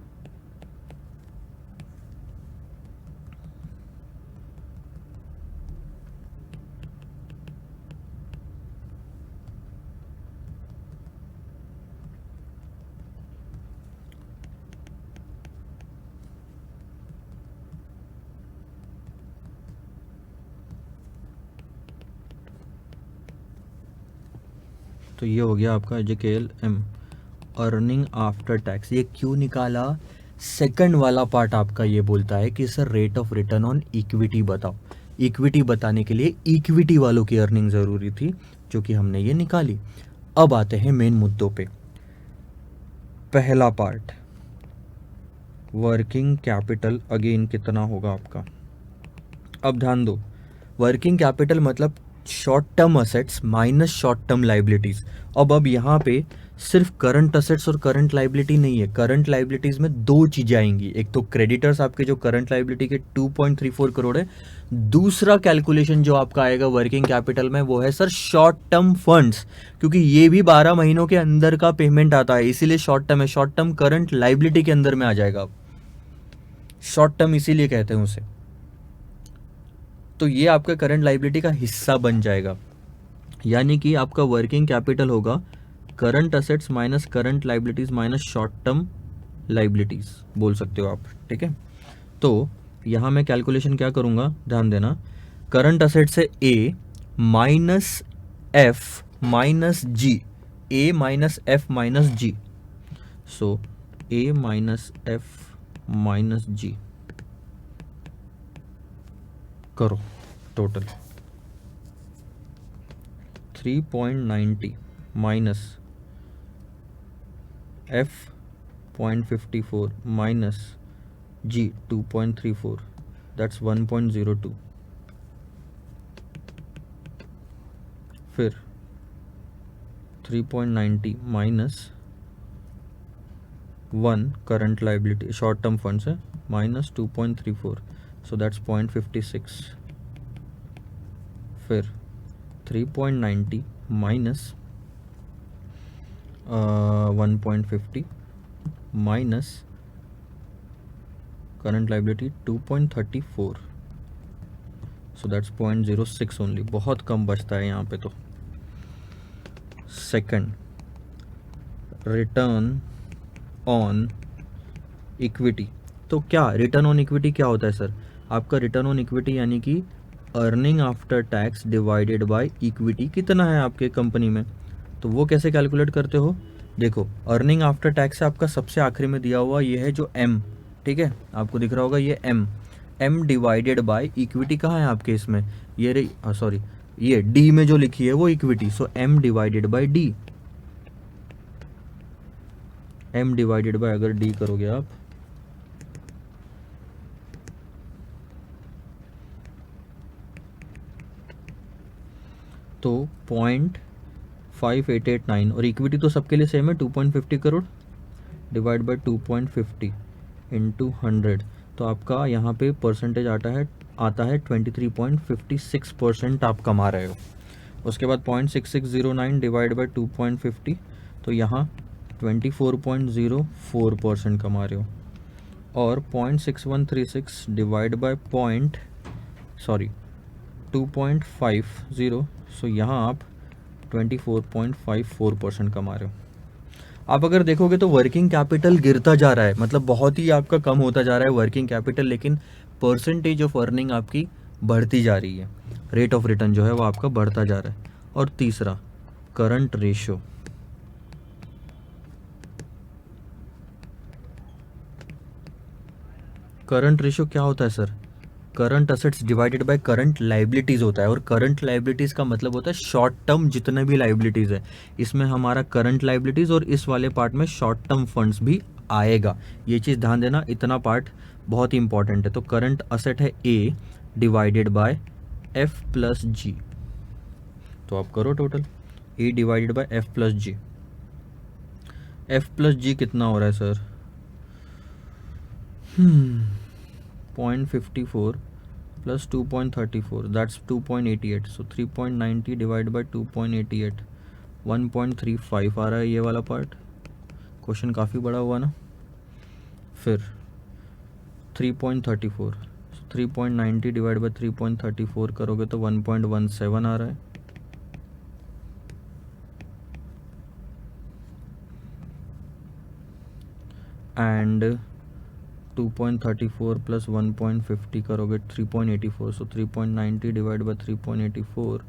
Speaker 1: तो ये हो गया आपका JKLM। Earning after tax. ये क्यों निकाला? सेकंड वाला पार्ट आपका ये बोलता है कि sir rate of return on equity बताओ। इक्विटी बताने के लिए इक्विटी वालों की अर्निंग ज़रूरी थी, जो कि हमने ये निकाली। अब आते हैं मेन मुद्दों पे। पहला पार्ट, वर्किंग कैपिटल अगेन कितना होगा आपका। अब ध्यान दो, वर्किंग कैपिटल मतलब short term assets minus short term liabilities. अब यहाँ पे सिर्फ करंट असेट्स और करंट लाइबिलिटी नहीं है, करंट लाइबिलिटीज में दो चीजें आएंगी। एक तो क्रेडिटर्स आपके जो करंट लाइबिलिटी के 2.34 करोड़ है, दूसरा कैलकुलेशन जो आपका आएगा वर्किंग कैपिटल में वो है सर शॉर्ट टर्म फंड्स, क्योंकि ये भी 12 महीनों के अंदर का पेमेंट आता है, इसीलिए शॉर्ट टर्म है। शॉर्ट टर्म करंट लाइबिलिटी के अंदर में आ जाएगा, शॉर्ट टर्म इसीलिए कहते हैं उसे। तो ये आपका करंट लाइबिलिटी का हिस्सा बन जाएगा, यानी कि आपका वर्किंग कैपिटल होगा current assets minus current liabilities minus short term liabilities बोल सकते हो आप, ठीक है। तो यहाँ मैं कैलकुलेशन क्या करूँगा, ध्यान देना। करंट असेट से A minus F minus G, A minus F minus G, so A minus F minus G करो total 3.90 minus F 0.54 minus G 2.34, that's 1.02। फिर 3.90 minus 1 current liability short term funds है माइनस 2.34, सो दैट्स 0.56। फिर 3.90 minus 1.50 minus current liability 2.34, so that's 0.06 only, बहुत कम बचता है यहाँ पे। तो सेकंड, रिटर्न ऑन इक्विटी। तो क्या रिटर्न ऑन इक्विटी क्या होता है सर? आपका रिटर्न ऑन इक्विटी यानी कि earning after tax divided by equity कितना है आपके कंपनी में। तो वो कैसे कैलकुलेट करते हो? देखो, अर्निंग आफ्टर टैक्स से आपका सबसे आखिरी में दिया हुआ ये है जो एम, ठीक है, आपको दिख रहा होगा ये एम डिवाइडेड बाय इक्विटी कहाँ है आपके इसमें, ये रही, सॉरी ये डी में जो लिखी है वो equity, so M divided by D. M divided by अगर डी करोगे आप तो 0.5889, और इक्विटी तो सबके लिए सेम है 2.50 करोड़ डिवाइड बाय 2.50 इंटू 100, तो आपका यहाँ पे परसेंटेज आता है 23.56% आप कमा रहे हो। उसके बाद 0.6609 डिवाइड बाय 2.50, तो यहाँ 24.04% कमा रहे हो। और 0.6136 डिवाइड बाय 2.50, सो यहाँ आप 24.54% कमा रहे हो। आप अगर देखोगे तो वर्किंग कैपिटल गिरता जा रहा है, मतलब बहुत ही आपका कम होता जा रहा है वर्किंग कैपिटल, लेकिन परसेंटेज ऑफ अर्निंग आपकी बढ़ती जा रही है, रेट ऑफ रिटर्न जो है वो आपका बढ़ता जा रहा है। और तीसरा, करंट रेशियो। करंट रेशियो क्या होता है sir? Current assets divided by current liabilities होता है, और करंट लाइबिलिटीज का मतलब होता है शॉर्ट टर्म जितने भी लाइबिलिटीज है, इसमें हमारा करंट लाइबिलिटीज और इस वाले पार्ट में शॉर्ट टर्म फंड्स भी आएगा। ये चीज़ ध्यान देना, इतना पार्ट बहुत ही इंपॉर्टेंट है। तो करंट असेट है A divided by F plus G, तो आप करो total A divided by F plus G. F plus G कितना हो रहा है sir? 0.54 plus 2.34, that's 2.88, so 3.90 divided by 2.88, 1.35 आ रहा है ये वाला पार्ट। क्वेश्चन काफ़ी बड़ा हुआ ना। फिर 3.34, 3.90 डिवाइड बाय 3.34 करोगे तो 1.17 आ रहा है। एंड 2.34 प्लस 1.50 करोगे 3.84, सो 3.90 डिवाइड बाय 3.84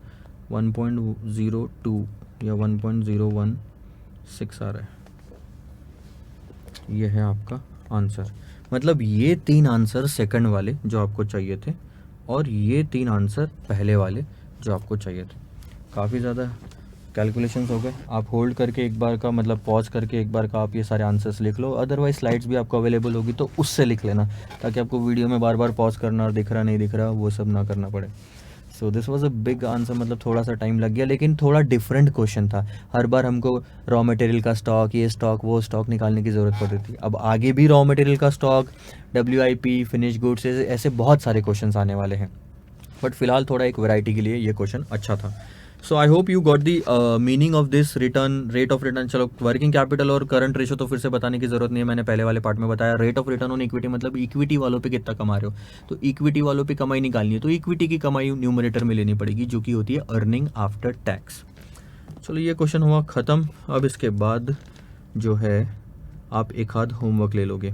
Speaker 1: 1.02 या 1.016 आ रहा है। ये है आपका आंसर। मतलब ये 3 आंसर सेकंड वाले जो आपको चाहिए थे और ये 3 आंसर पहले वाले जो आपको चाहिए थे। काफ़ी ज़्यादा कैलकुलेशंस हो गए। आप होल्ड करके एक बार का, मतलब पॉज करके एक बार का आप ये सारे आंसर्स लिख लो, अदरवाइज स्लाइड्स भी आपको अवेलेबल होगी तो उससे लिख लेना, ताकि आपको वीडियो में बार बार पॉज करना और दिख रहा नहीं दिख रहा वो सब ना करना पड़े। So this was a big answer, मतलब थोड़ा सा टाइम लग गया, लेकिन थोड़ा डिफरेंट क्वेश्चन था। हर बार हमको रॉ मटेरियल का स्टॉक, ये स्टॉक वो स्टॉक निकालने की ज़रूरत पड़ती थी। अब आगे भी रॉ मटेरियल का स्टॉक, WIP, फिनिश गुड्स, ऐसे बहुत सारे क्वेश्चंस आने वाले हैं, बट फिलहाल थोड़ा एक वैरायटी के लिए ये क्वेश्चन अच्छा था। So I hope you got the meaning of this return, rate of return. चलो वर्किंग कैपिटल और करंट रेशो तो फिर से बताने की जरूरत नहीं है, मैंने पहले वाले पार्ट में बताया। Rate of return on equity मतलब इक्विटी वालों पे कितना कमा रहे हो, तो इक्विटी वालों पे कमाई निकालनी है तो इक्विटी की कमाई न्यूमरेटर में लेनी पड़ेगी, जो कि होती है अर्निंग आफ्टर टैक्स। चलो ये क्वेश्चन हुआ ख़त्म। अब इसके बाद जो है आप एक आध होमवर्क ले लोगे।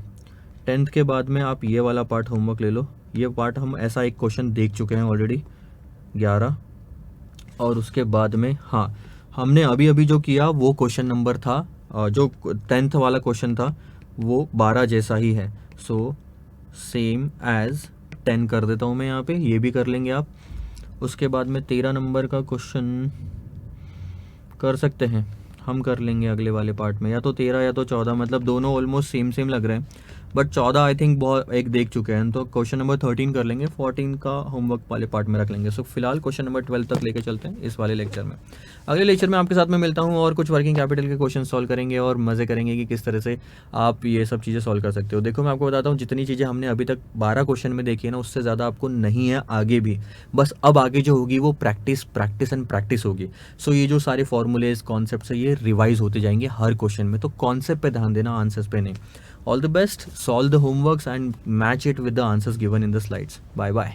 Speaker 1: 10th के बाद में आप ये वाला पार्ट होमवर्क ले लो। ये पार्ट हम ऐसा एक क्वेश्चन देख चुके हैं ऑलरेडी 11, और उसके बाद में हाँ, हमने अभी अभी जो किया वो क्वेश्चन नंबर था, जो 10th वाला क्वेश्चन था वो 12 जैसा ही है। सो सेम एज 10 कर देता हूँ मैं यहाँ पे, ये भी कर लेंगे आप। उसके बाद में 13 नंबर का क्वेश्चन कर सकते हैं, हम कर लेंगे अगले वाले पार्ट में, या तो 13 या तो 14, मतलब दोनों ऑलमोस्ट सेम सेम लग रहे हैं, बट 14 आई थिंक बहुत एक देख चुके हैं, तो क्वेश्चन नंबर 13 कर लेंगे, 14 का होमवर्क वाले पार्ट में रख लेंगे। सो फिलहाल क्वेश्चन नंबर 12 तक लेके चलते हैं इस वाले लेक्चर में। अगले लेक्चर में आपके साथ में मिलता हूँ और कुछ वर्किंग कैपिटल के क्वेश्चन सॉल्व करेंगे और मज़े करेंगे कि किस तरह से आप ये सब चीज़ें सॉल्व कर सकते हो। देखो मैं आपको बताता हूँ, जितनी चीज़ें हमने अभी तक 12 क्वेश्चन में देखी है ना, उससे ज़्यादा आपको नहीं है आगे भी, बस अब आगे जो होगी वो प्रैक्टिस प्रैक्टिस एंड प्रैक्टिस होगी। सो ये जो सारे फॉर्मूलेज कॉन्सेप्ट्स है ये रिवाइज होते जाएंगे हर क्वेश्चन में, तो कॉन्सेप्ट पे ध्यान देना, आंसर्स पे नहीं। All the best, solve the homeworks and match it with the answers given in the slides. Bye bye.